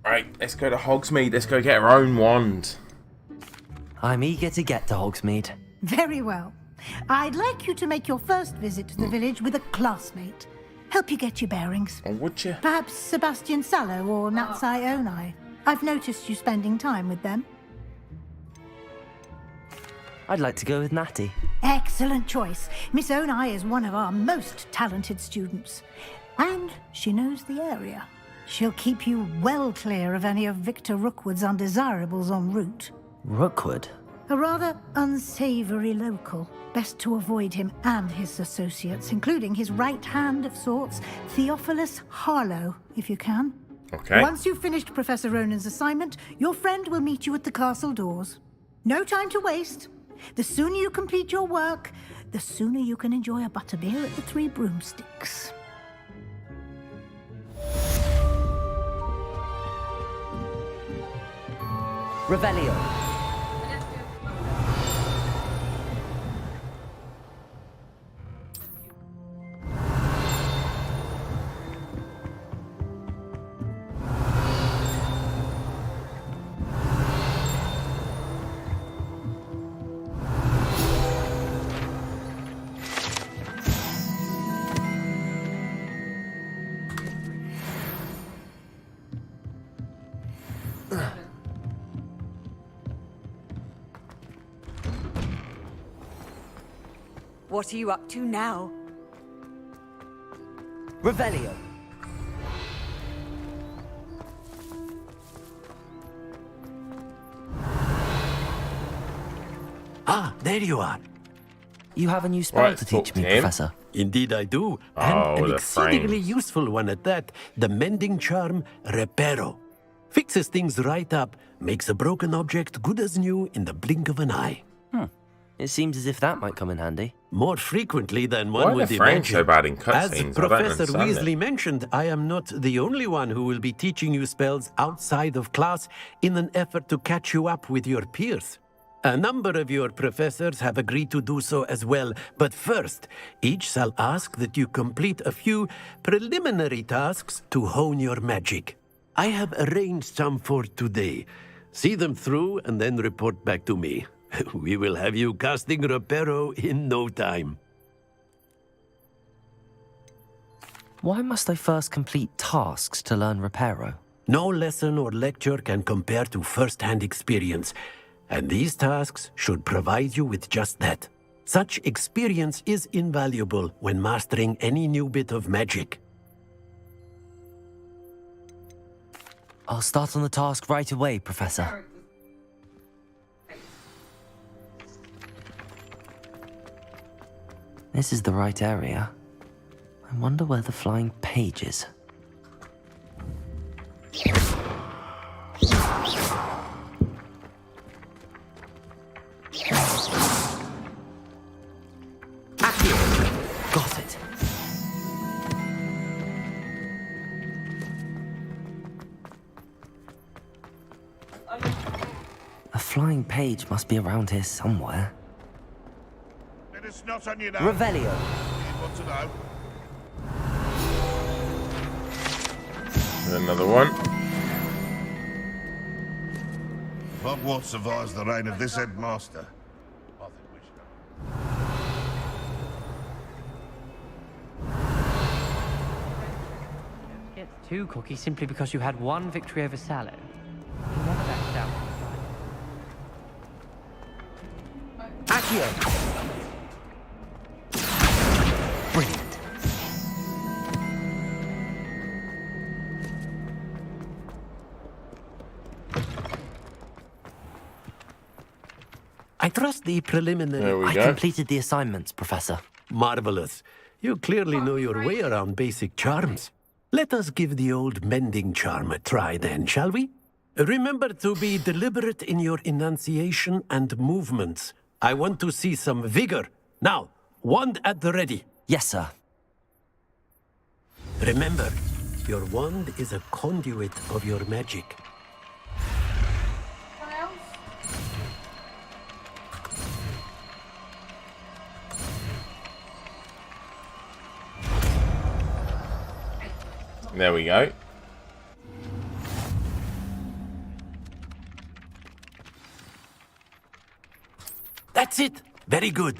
Right, let's go to Hogsmeade. Let's go get our own wand. I'm eager to get to Hogsmeade. Very well. I'd like you to make your first visit to the village with a classmate. Help you get your bearings. Oh, would you? Perhaps Sebastian Sallow or Natsai Onai. I've noticed you spending time with them. I'd like to go with Natty. Excellent choice. Miss Onai is one of our most talented students. And she knows the area. She'll keep you well clear of any of Victor Rookwood's undesirables en route. Rookwood? A rather unsavory local. Best to avoid him and his associates, including his right hand of sorts, Theophilus Harlow, if you can. Okay. Once you've finished Professor Ronan's assignment, your friend will meet you at the castle doors. No time to waste. The sooner you complete your work, the sooner you can enjoy a butterbeer at the Three Broomsticks. Revelio. What are you up to now? Revelio. Ah, there you are. You have a new spell to teach me, Professor. Indeed I do. And an the exceedingly frames. useful one at that. The mending charm, Reparo. Fixes things right up, makes a broken object good as new in the blink of an eye. It seems as if that might come in handy. More frequently than Why one are would the frames imagine. so bad in As cutscenes? I don't Professor understand Weasley it. mentioned, I am not the only one who will be teaching you spells outside of class in an effort to catch you up with your peers. A number of your professors have agreed to do so as well, but first, each shall ask that you complete a few preliminary tasks to hone your magic. I have arranged some for today. See them through and then report back to me. We will have you casting Reparo in no time. Why must I first complete tasks to learn Reparo? No lesson or lecture can compare to first-hand experience, and these tasks should provide you with just that. Such experience is invaluable when mastering any new bit of magic. I'll start on the task right away, Professor. This is the right area. I wonder where the flying page is. Got it. A flying page must be around here somewhere. It's not on you now. Revelio. You want to know? Another one. Hogwarts survives the reign of this headmaster. I think we should. Get too cocky simply because you had one victory over Sallow. You never backed down. Accio! Brilliant. I trust the preliminary... There we I go. completed the assignments, Professor. Marvelous. You clearly know your way around basic charms. Let us give the old mending charm a try then, shall we? Remember to be deliberate in your enunciation and movements. I want to see some vigor. Now, wand at the ready. Yes, sir. Remember, your wand is a conduit of your magic. There we go. That's it. Very good.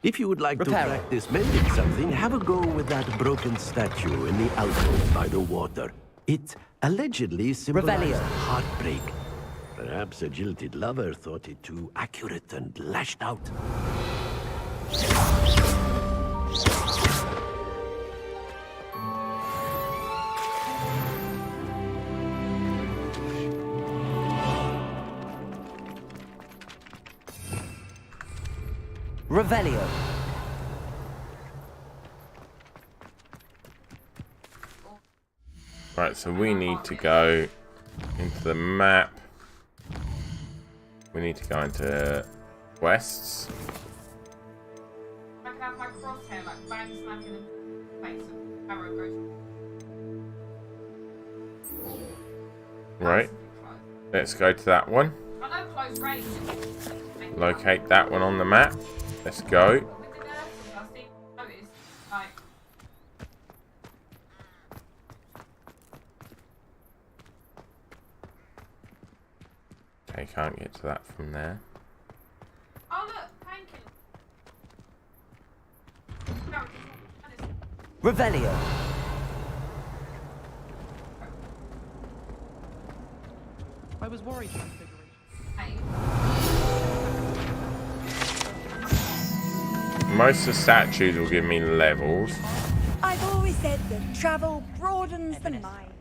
If you would like to Repair. practice mending something, have a go with that broken statue in the alcove by the water. It allegedly symbolized Revelio. heartbreak. Perhaps a jilted lover thought it too accurate and lashed out. Revelio. Right, so we need to go into the map. We need to go into quests. I can have my crosshair like bang smack in the face and arrow goes. Right. Let's go to that one. I know close range. Locate that one on the map. Let's go. Okay, can't get to that from there. Oh look, painkiller. Revelio. I was worried. Most of the statues will give me levels. I've always said that travel broadens the mind.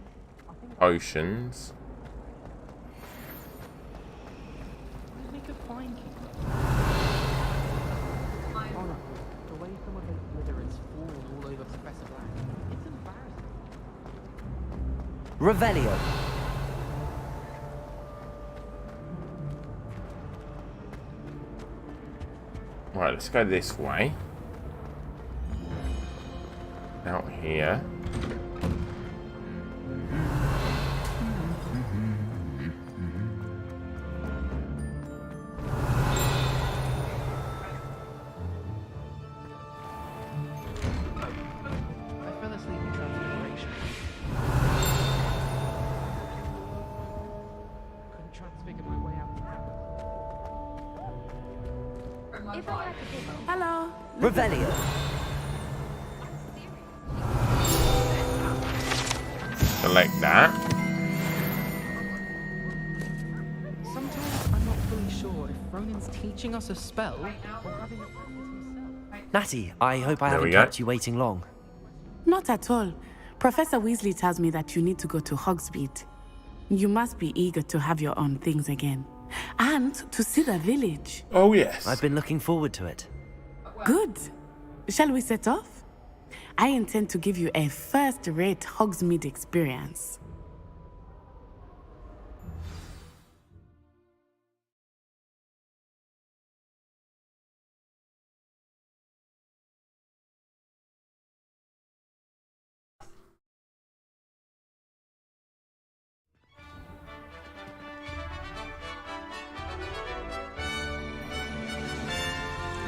Potions. We could find you. The way some of those Slytherins fall all over Professor Black. It's embarrassing. Revelio. Right, let's go this way. Out here. I fell asleep in Transfiguration. Couldn't transfigure my way out. Hello. Revelio. Select that. Sometimes I'm not fully sure if Ronin's teaching us a spell or having a practice himself. Natty, I hope I There we haven't go. kept you waiting long. Not at all. Professor Weasley tells me that you need to go to Hogsmeade. You must be eager to have your own things again. And to see the village. Oh, yes. I've been looking forward to it. Good. Shall we set off? I intend to give you a first-rate Hogsmeade experience.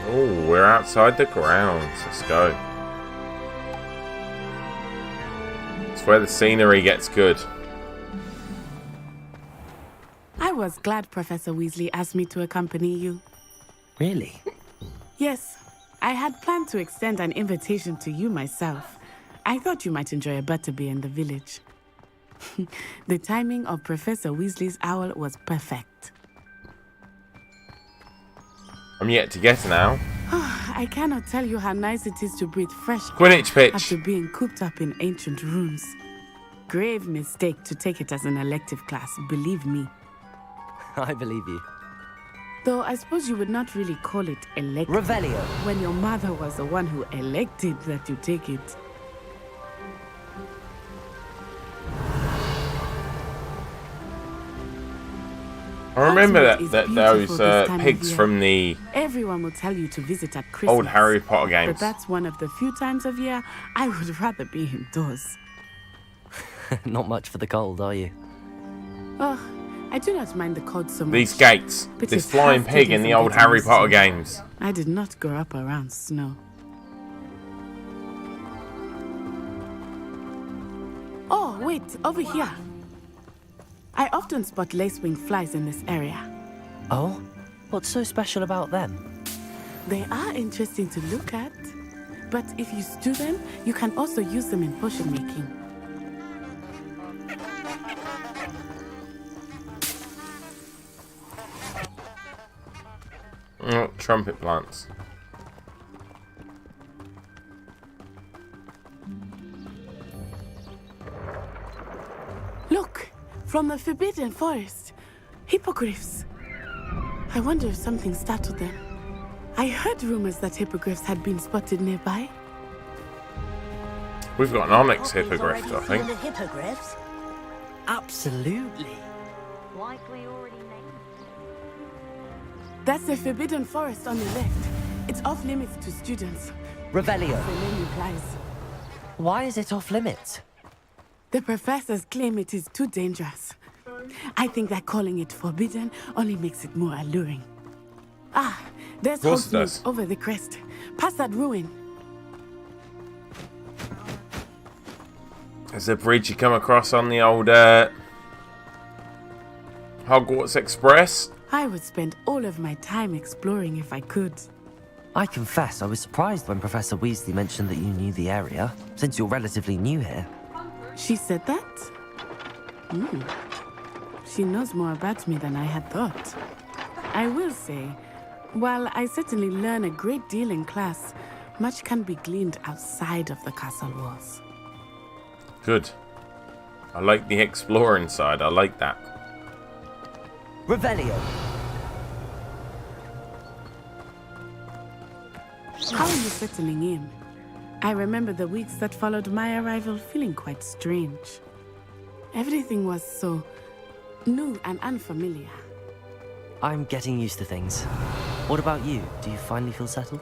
Oh, we're outside the grounds. Let's go. It's where the scenery gets good. I was glad Professor Weasley asked me to accompany you. Really? Yes, I had planned to extend an invitation to you myself. I thought you might enjoy a butterbeer in the village. The timing of Professor Weasley's owl was perfect. I'm yet to get an owl. I cannot tell you how nice it is to breathe fresh Quidditch pitch. after being cooped up in ancient rooms. Grave mistake to take it as an elective class, believe me. I believe you. Though I suppose you would not really call it elective. Revelio. When your mother was the one who elected that you take it. I remember Hogsmeade is that beautiful those this time of pigs year. from the Everyone will tell you to visit at Christmas. old Harry Potter But games. that's one of the few times of year I would rather be indoors. Not much for the cold, are you? Oh, I do not mind the cold so much. These gates. But This it flying has pig taken in the some old getting Harry used Potter to. games. I did not grow up around snow. Oh, wait, over here. I often spot lacewing flies in this area. Oh? What's so special about them? They are interesting to look at. But if you stew them, you can also use them in potion making. Oh, trumpet plants. Look, from the Forbidden Forest. Hippogriffs. I wonder if something startled them. I heard rumors that hippogriffs had been spotted nearby. We've got an onyx hippogriff, I think. The hippogriffs? Absolutely. Likely already named. That's the Forbidden Forest on the left. It's off limits to students. Revelio. The name implies. Why is it off limits? The professors claim it is too dangerous. I think that calling it forbidden only makes it more alluring. Ah, there's Hogsmeade over the crest. Past that ruin. There's a bridge you come across on the old Hogwarts Express. I would spend all of my time exploring if I could. I confess I was surprised when Professor Weasley mentioned that you knew the area, since you're relatively new here. She said that? She knows more about me than I had thought. I will say, while I certainly learn a great deal in class, much can be gleaned outside of the castle walls. Good. I like the exploring side. I like that. Revelio. How are you settling in? I remember the weeks that followed my arrival feeling quite strange. Everything was so new and unfamiliar. I'm getting used to things. What about you? Do you finally feel settled?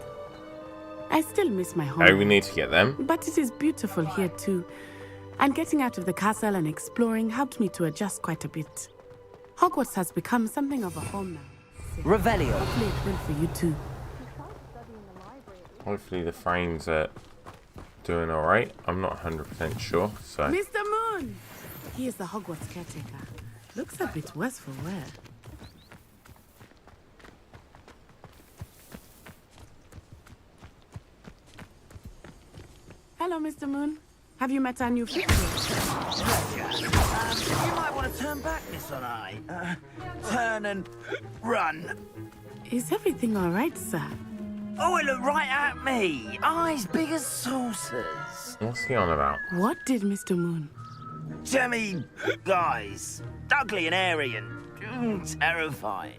I still miss my home. Oh, we need to get them. But it is beautiful here too. And getting out of the castle and exploring helped me to adjust quite a bit. Hogwarts has become something of a home now. Revelio. Hopefully it will for you too. Hopefully the frames are doing alright. I'm not 100% sure, so... Mr. Moon! He is the Hogwarts caretaker. Looks a bit worse for wear. Hello, Mr. Moon. Have you met our new fixture? You might want to turn back, Miss Eye. Turn and run. Is everything all right, sir? Oh, it looked right at me. Eyes big as saucers. What's he on about? What did Mr. Moon? Jemmy, guys. Ugly and airy and terrifying.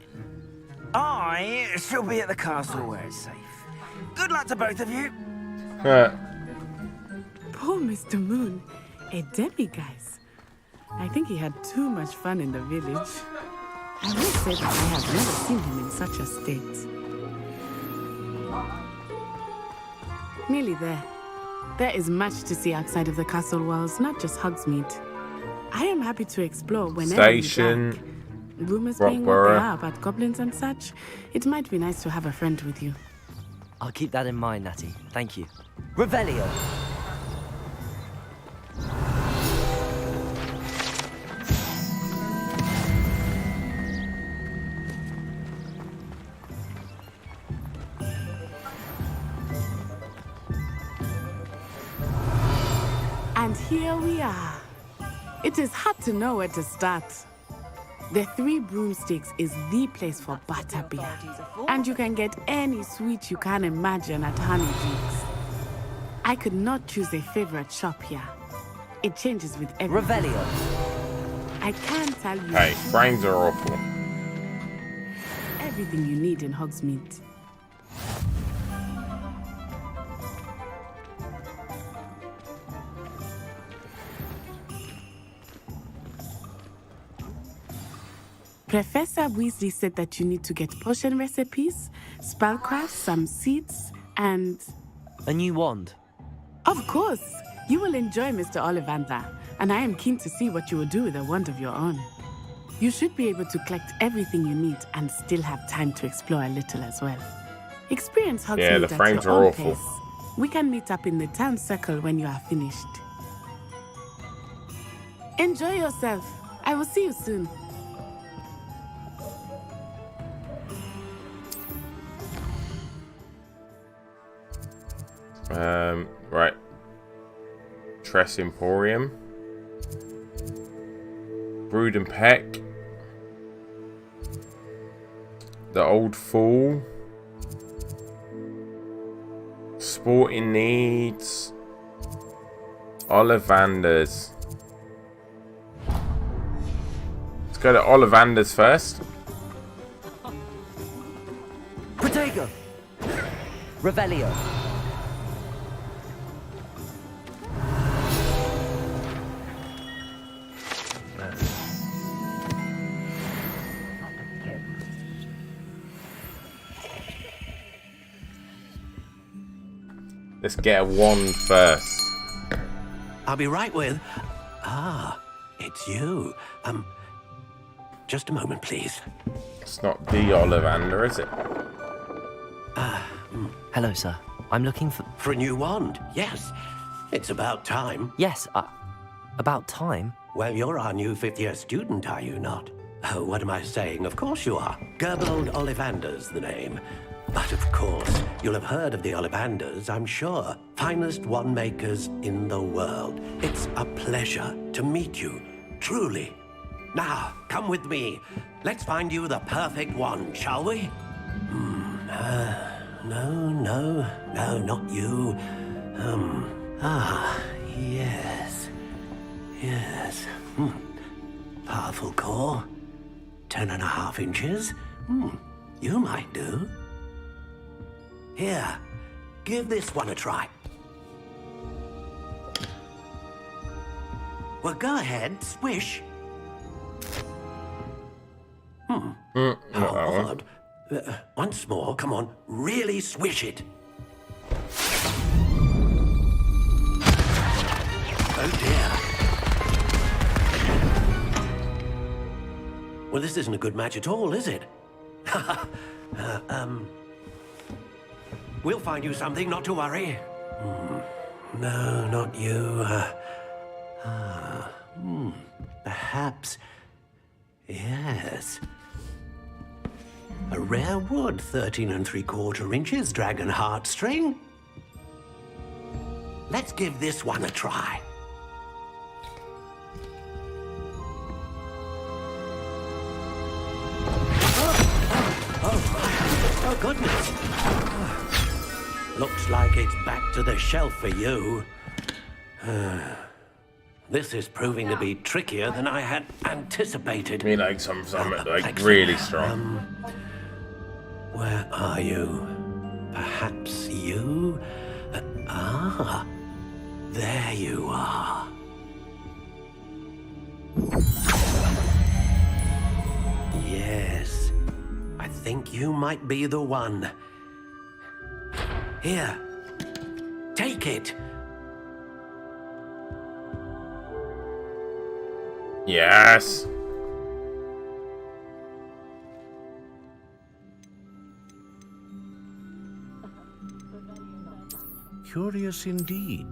I shall be at the castle where it's safe. Good luck to both of you. Poor Mr. Moon. A demi-guise. I think he had too much fun in the village. I will say that I have never seen him in such a state. Nearly there. There is much to see outside of the castle walls, not just Hogsmeade. I am happy to explore whenever Station. you like. Rumors being what they are about goblins and such, it might be nice to have a friend with you. I'll keep that in mind, Natty. Thank you. Revelio. And here we are. It is hard to know where to start. The Three Broomsticks is the place for butterbeer. And you can get any sweet you can imagine at Honeydeeks. I could not choose a favorite shop here. It changes with every Revelio. I can't tell you. Hey, frames are awful. Everything you need in Hogsmeade. Professor Weasley said that you need to get potion recipes, spellcraft, some seeds, and... A new wand. Of course! You will enjoy Mr. Ollivander, and I am keen to see what you will do with a wand of your own. You should be able to collect everything you need and still have time to explore a little as well. Experience Hogsmeade the frames at your are own awful. pace. We can meet up in the town circle when you are finished. Enjoy yourself. I will see you soon. Right. Tress Emporium. Brood and Peck. The Old Fool. Sporting Needs. Ollivanders. Let's go to Ollivanders first. Protego! Revelio. Let's get a wand first. I'll be right with... Ah, it's you. Just a moment, please. It's not the Ollivander, is it? Hello, sir. I'm looking for... For a new wand, yes. It's about time. Yes, about time? Well, you're our new fifth-year student, are you not? Oh, what am I saying? Of course you are. Gerbold Ollivander's the name. But of course, you'll have heard of the Ollivanders, I'm sure. Finest wand makers in the world. It's a pleasure to meet you, truly. Now, come with me. Let's find you the perfect wand, shall we? No, not you. Yes. Powerful core. 10.5 inches. You might do. Here, give this one a try. Well, go ahead, swish. How odd. Once more, come on, really swish it. Oh dear. Well, this isn't a good match at all, is it? We'll find you something, not to worry. No, not you. Perhaps... Yes. A rare wood, 13 3/4 inches, dragon heartstring. Let's give this one a try. Oh, goodness. Looks like it's back to the shelf for you. This is proving to be trickier than I had anticipated. Me like some like really strong. Where are you? Perhaps you? There you are. Yes, I think you might be the one. Here, take it. Yes. Curious indeed.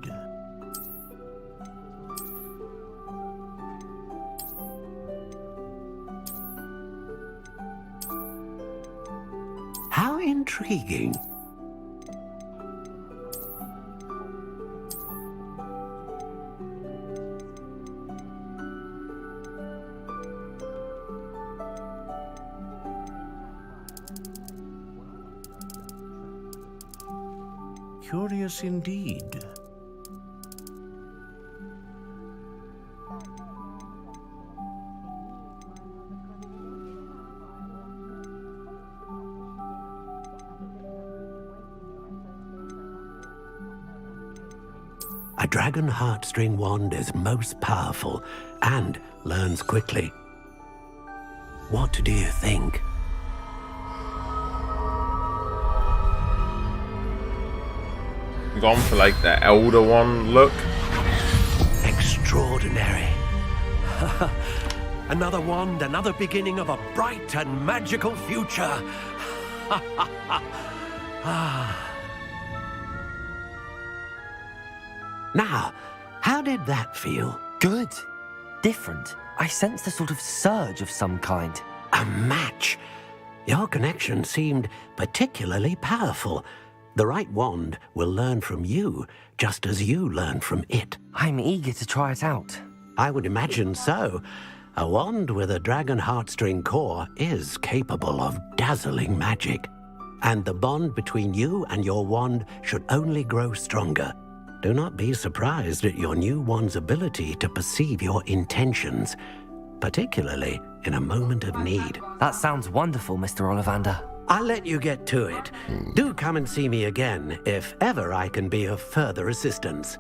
How intriguing. Curious indeed. A dragon heartstring wand is most powerful and learns quickly. What do you think? Gone for like the elder one look. Extraordinary. Another wand, another beginning of a bright and magical future. Now, how did that feel? Good. Different. I sensed a sort of surge of some kind. A match. Your connection seemed particularly powerful. The right wand will learn from you, just as you learn from it. I'm eager to try it out. I would imagine so. A wand with a dragon heartstring core is capable of dazzling magic. And the bond between you and your wand should only grow stronger. Do not be surprised at your new wand's ability to perceive your intentions, particularly in a moment of need. That sounds wonderful, Mr. Ollivander. I'll let you get to it. Do come and see me again if ever I can be of further assistance.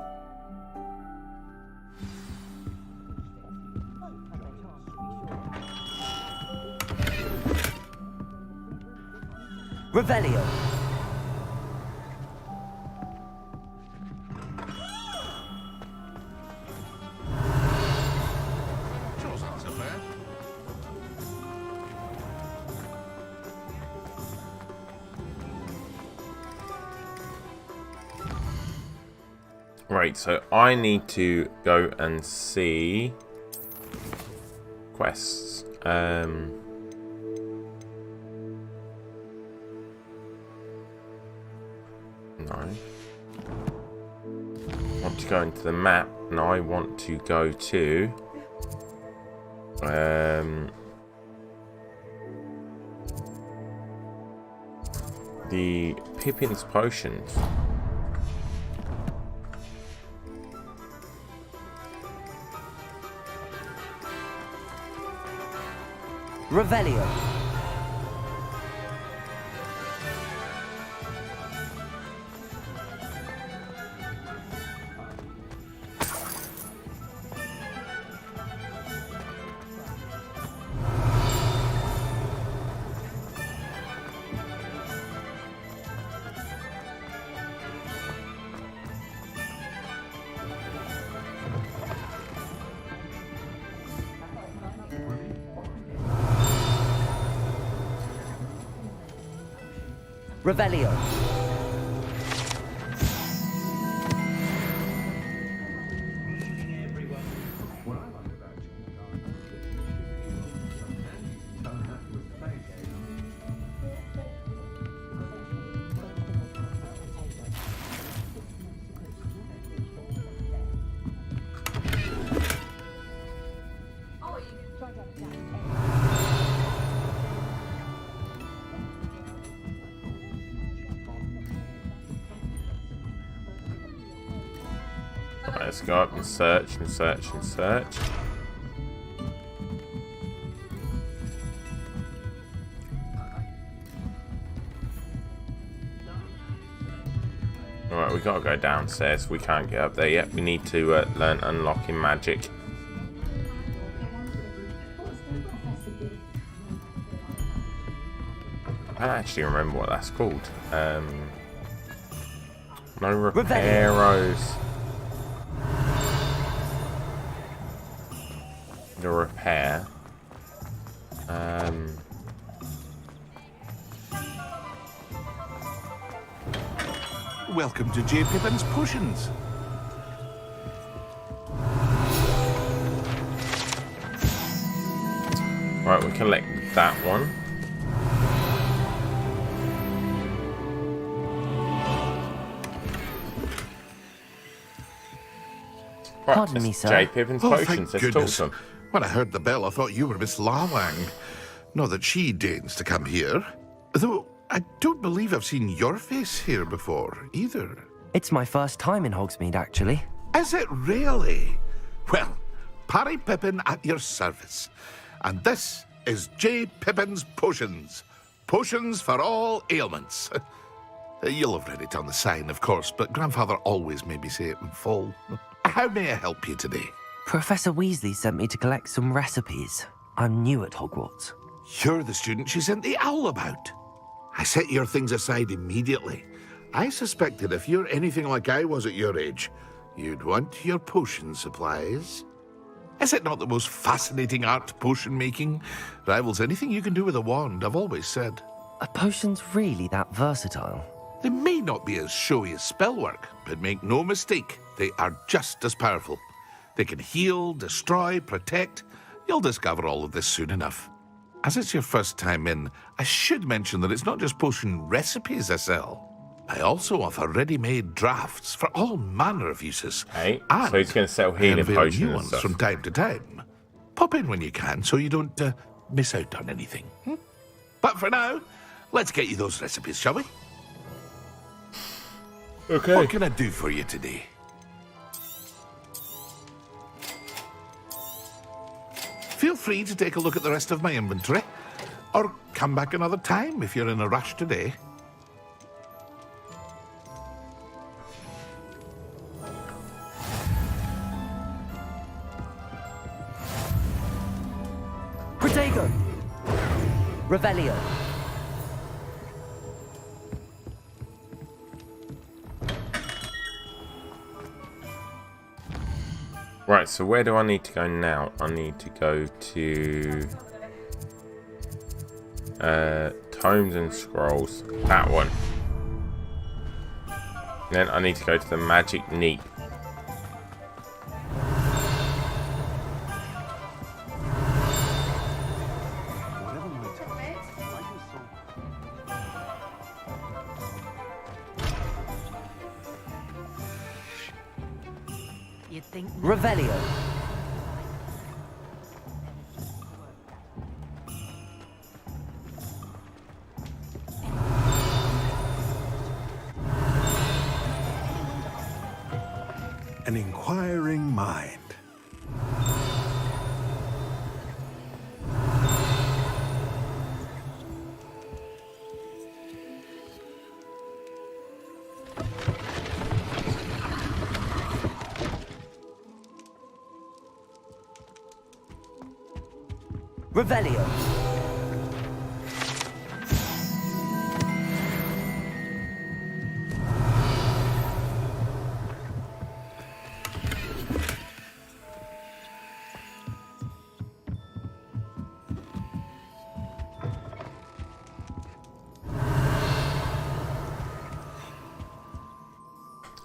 Revelio. Right, so I need to go and see quests. No. I want to go into the map, and I want to go to the Pippin's potions. Revelio. Revelio. Let's go up and search and search and search. Alright, we gotta go downstairs. We can't get up there yet. We need to learn unlocking magic. I don't actually remember what that's called. No repairos. The repair. Welcome to J. Pippin's Potions. Right, we collect that one. Right, Pardon me, sir. J. Pippin's Potions. Let's talk to them. When I heard the bell, I thought you were Miss Lawang. Not that she deigns to come here. Though I don't believe I've seen your face here before, either. It's my first time in Hogsmeade, actually. Is it really? Well, Parry Pippin at your service. And this is J. Pippin's Potions. Potions for all ailments. You'll have read it on the sign, of course, but Grandfather always made me say it in full. How may I help you today? Professor Weasley sent me to collect some recipes. I'm new at Hogwarts. You're the student she sent the owl about. I set your things aside immediately. I suspected if you're anything like I was at your age, you'd want your potion supplies. Is it not the most fascinating art, potion making? Rivals anything you can do with a wand, I've always said. Are potions really that versatile? They may not be as showy as spellwork, but make no mistake, they are just as powerful. They can heal, destroy, protect. You'll discover all of this soon enough. As it's your first time in, I should mention that it's not just potion recipes I sell. I also offer ready-made drafts for all manner of uses. Hey, and so he's going to sell I healing unveil potions new and ones stuff. from time to time. Pop in when you can so you don't miss out on anything. But for now, let's get you those recipes, shall we? Okay. What can I do for you today? Feel free to take a look at the rest of my inventory, or come back another time if you're in a rush today. Protego! Revelio. Right, so where do I need to go now? I need to go to Tomes and Scrolls. That one. Then I need to go to the Magic Neep. Revelio. An inquiring mind. Revelio.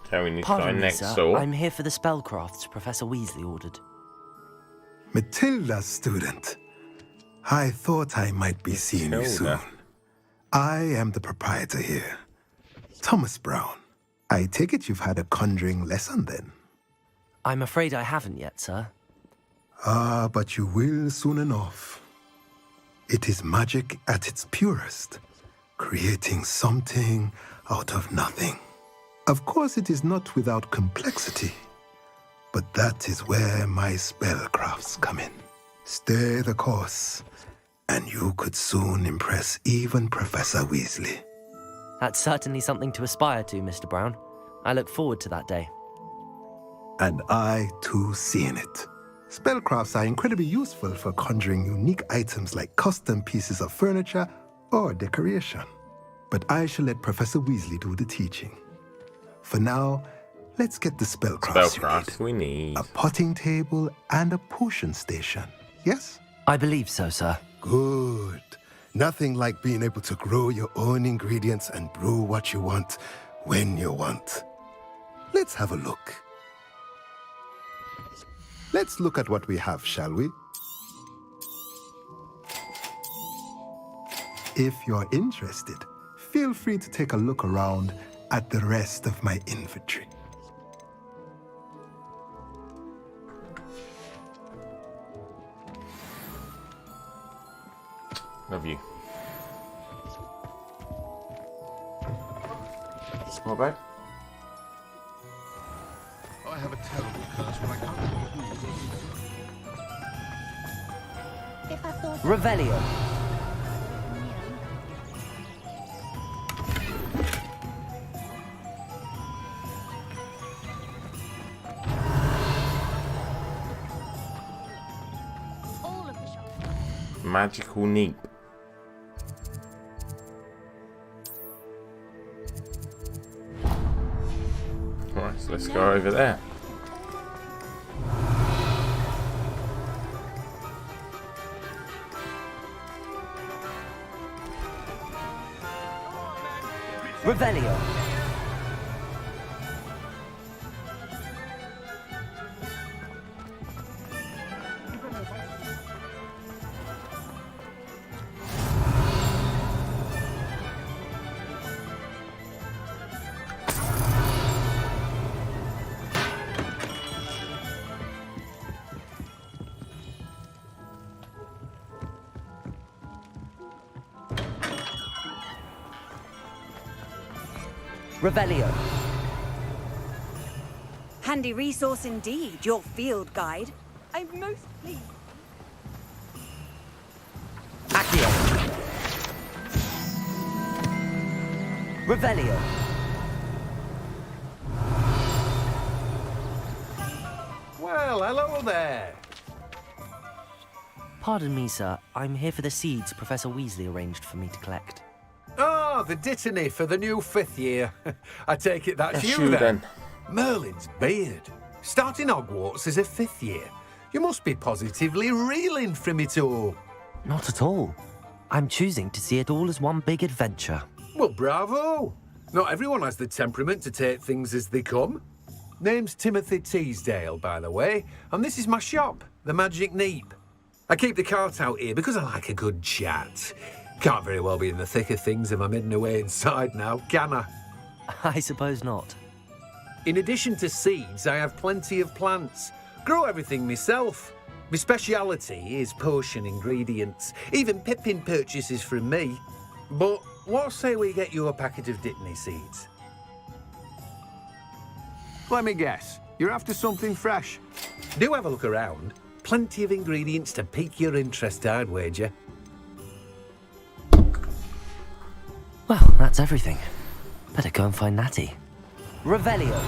Okay, we need to Pardon go me, next sir. door. I'm here for the spellcrafts Professor Weasley ordered. Matilda's student. I thought I might be seeing you soon. I am the proprietor here, Thomas Brown. I take it you've had a conjuring lesson then? I'm afraid I haven't yet, sir. Ah, but you will soon enough. It is magic at its purest, creating something out of nothing. Of course, it is not without complexity, but that is where my spellcrafts come in. Stay the course, and you could soon impress even Professor Weasley. That's certainly something to aspire to, Mr. Brown. I look forward to that day. And I, too, see in it. Spellcrafts are incredibly useful for conjuring unique items like custom pieces of furniture or decoration. But I shall let Professor Weasley do the teaching. For now, let's get the spellcrafts we need. A potting table and a potion station, yes? I believe so, sir. Good. Nothing like being able to grow your own ingredients and brew what you want when you want. Let's have a look. Let's look at what we have, shall we? If you're interested, feel free to take a look around at the rest of my inventory. Love you. What, babe? Oh, I have a terrible curse, but I can't remember who uses it. Revelio. Magical Neep. Alright, so let's go over there. Revelio. Revelio. Handy resource indeed, your field guide. I'm most pleased. Accio. Revelio. Well, hello there. Pardon me, sir. I'm here for the seeds Professor Weasley arranged for me to collect. Ah, the dittany for the new 5th year. I take it that's That's you you then. then. Merlin's beard. Starting Hogwarts as a 5th year. You must be positively reeling from it all. Not at all. I'm choosing to see it all as one big adventure. Well, bravo. Not everyone has the temperament to take things as they come. Name's Timothy Teasdale, by the way, and this is my shop, the Magic Neep. I keep the cart out here because I like a good chat. Can't very well be in the thick of things if I'm hidden away inside now, can I? I suppose not. In addition to seeds, I have plenty of plants. Grow everything myself. My speciality is potion ingredients. Even Pippin purchases from me. But what say we get you a packet of Dittany seeds? Let me guess. You're after something fresh. Do have a look around. Plenty of ingredients to pique your interest, I'd wager. Well, that's everything. Better go and find Natty. Revelio.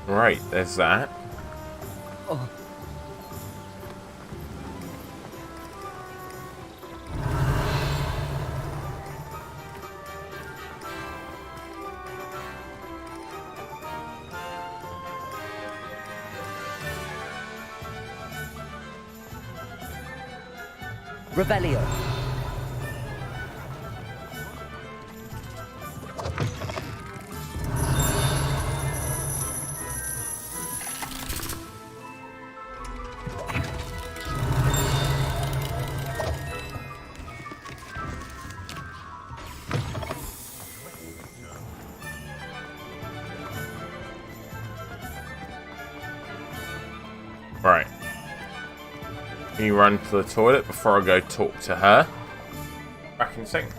Right, there's that. Oh. Revelio. Right. You run to the toilet before I go talk to her. Back in a second.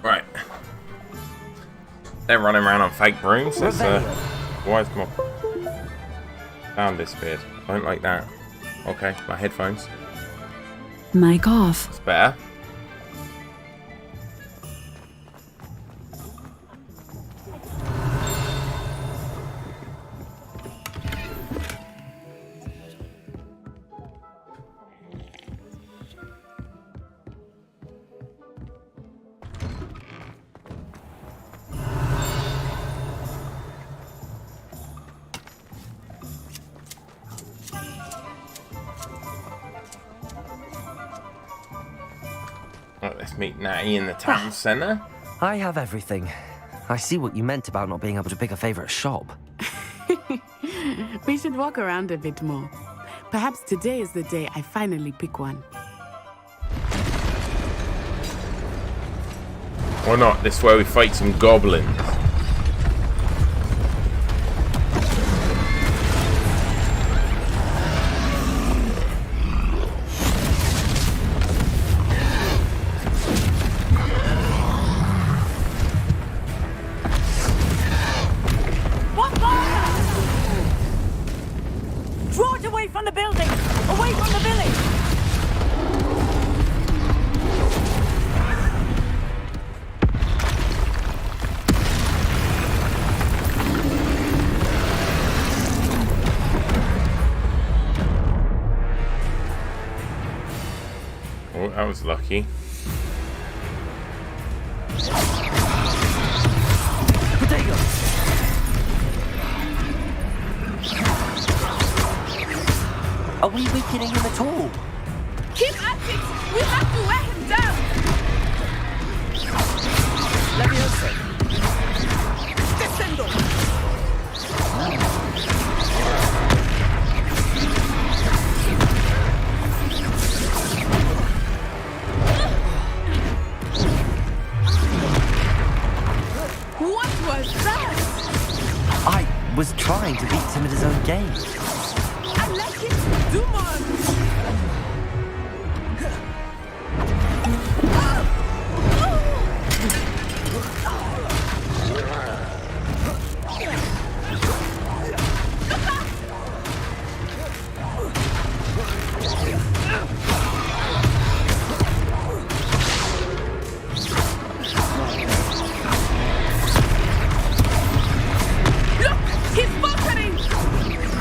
Right. They're running around on fake brooms. That's why is my sound disappeared? I don't like that. Okay, my headphones. Mic off. It's better. Right, let's meet Natty in the town centre. I have everything. I see what you meant about not being able to pick a favourite shop. We should walk around a bit more. Perhaps today is the day I finally pick one. Why not? This is where we fight some goblins. Draw it away from the building! Away from the village! Oh, that was lucky. Are we weakening him at all? Keep at it! We have to wear him down! Leviosa! Descendo! What was that? I was trying to beat him at his own game. I let him do more!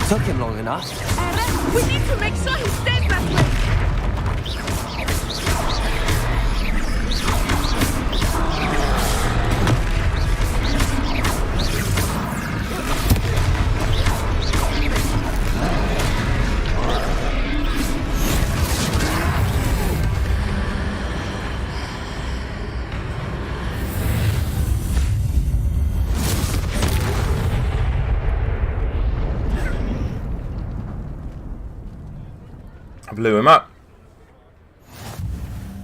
Took him long enough. We need to make sure he stays that way. Blew him up.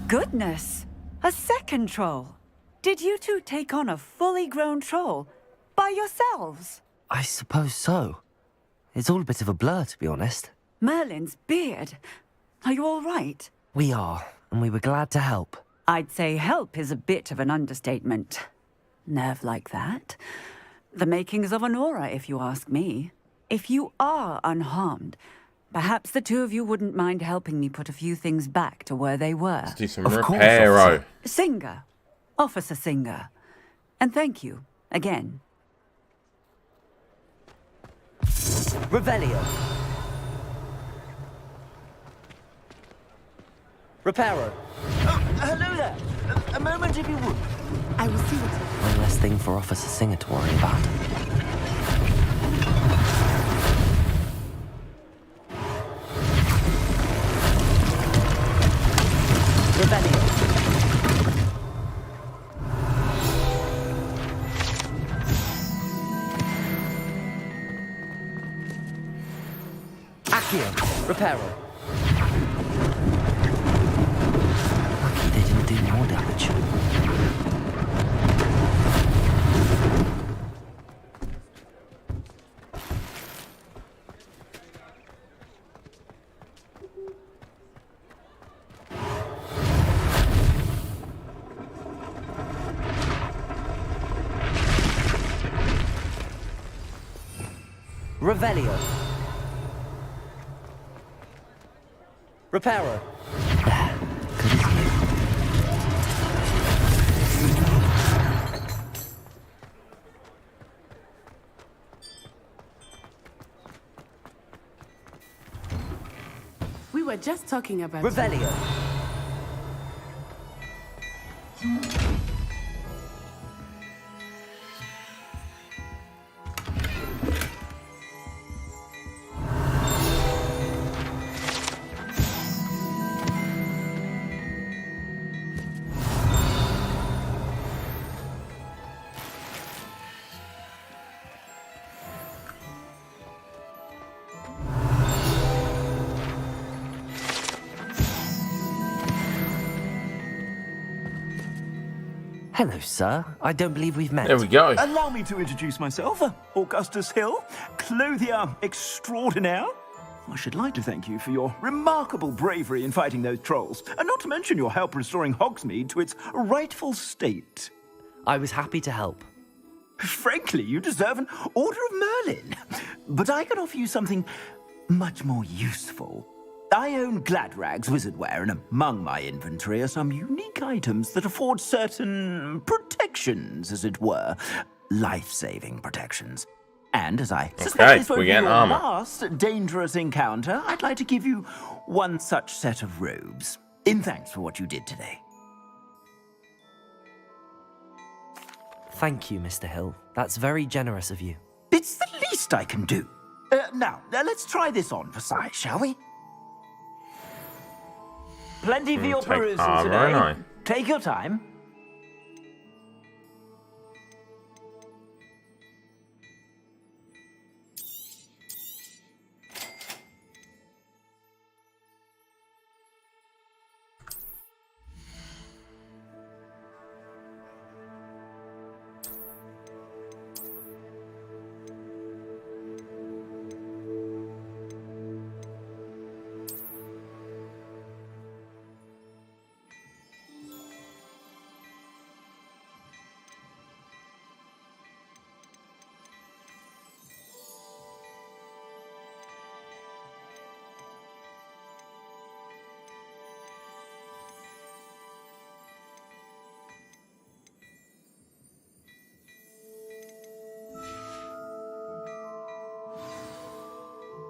Goodness! A second troll! Did you two take on a fully grown troll? By yourselves? I suppose so. It's all a bit of a blur, to be honest. Merlin's beard. Are you all right? We are, and we were glad to help. I'd say help is a bit of an understatement. Nerve like that. The makings of an aura, if you ask me. If you are unharmed, perhaps the two of you wouldn't mind helping me put a few things back to where they were. Let's do some repair. Singer. Officer Singer. And thank you, again. Revelio. Reparo. Hello there. A moment if you would. I will see what... One less thing for Officer Singer to worry about. Revelio. Accio. Reparo. Lucky they didn't do more damage. Revelio. Reparo. Good as new. We were just talking about... Revelio. Hello, sir. I don't believe we've met. There we go. Allow me to introduce myself, Augustus Hill, clothier extraordinaire. I should like to thank you for your remarkable bravery in fighting those trolls, and not to mention your help restoring Hogsmeade to its rightful state. I was happy to help. Frankly, you deserve an Order of Merlin. But I can offer you something much more useful. I own Gladrag's wizardware, and among my inventory are some unique items that afford certain protections, as it were. Life-saving protections. And as I suspect this won't be your last dangerous encounter, I'd like to give you one such set of robes, in thanks for what you did today. Thank you, Mr. Hill. That's very generous of you. It's the least I can do. Now, let's try this on for size, shall we? Plenty for your perusal today. Take your time.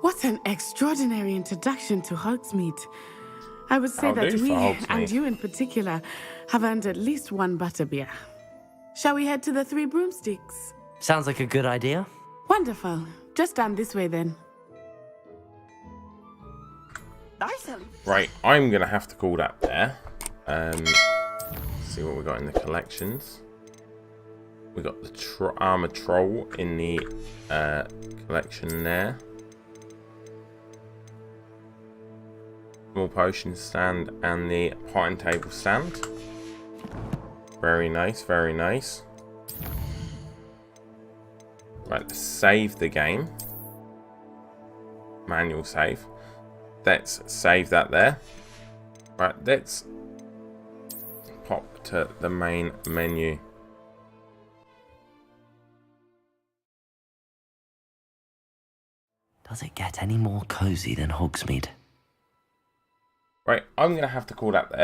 What an extraordinary introduction to Hogsmeade. I would say that we, and you in particular, have earned at least one butterbeer. Shall we head to the Three Broomsticks? Sounds like a good idea. Wonderful. Just down this way then. Right, I'm going to have to call that there. See what we got in the collections. We got the armored troll in the collection there. Small potion stand and the pine table stand. Very nice, very nice. Right, let's save the game. Manual save. Let's save that there. Right, let's pop to the main menu. Does it get any more cozy than Hogsmeade? Right, I'm going to have to call that there.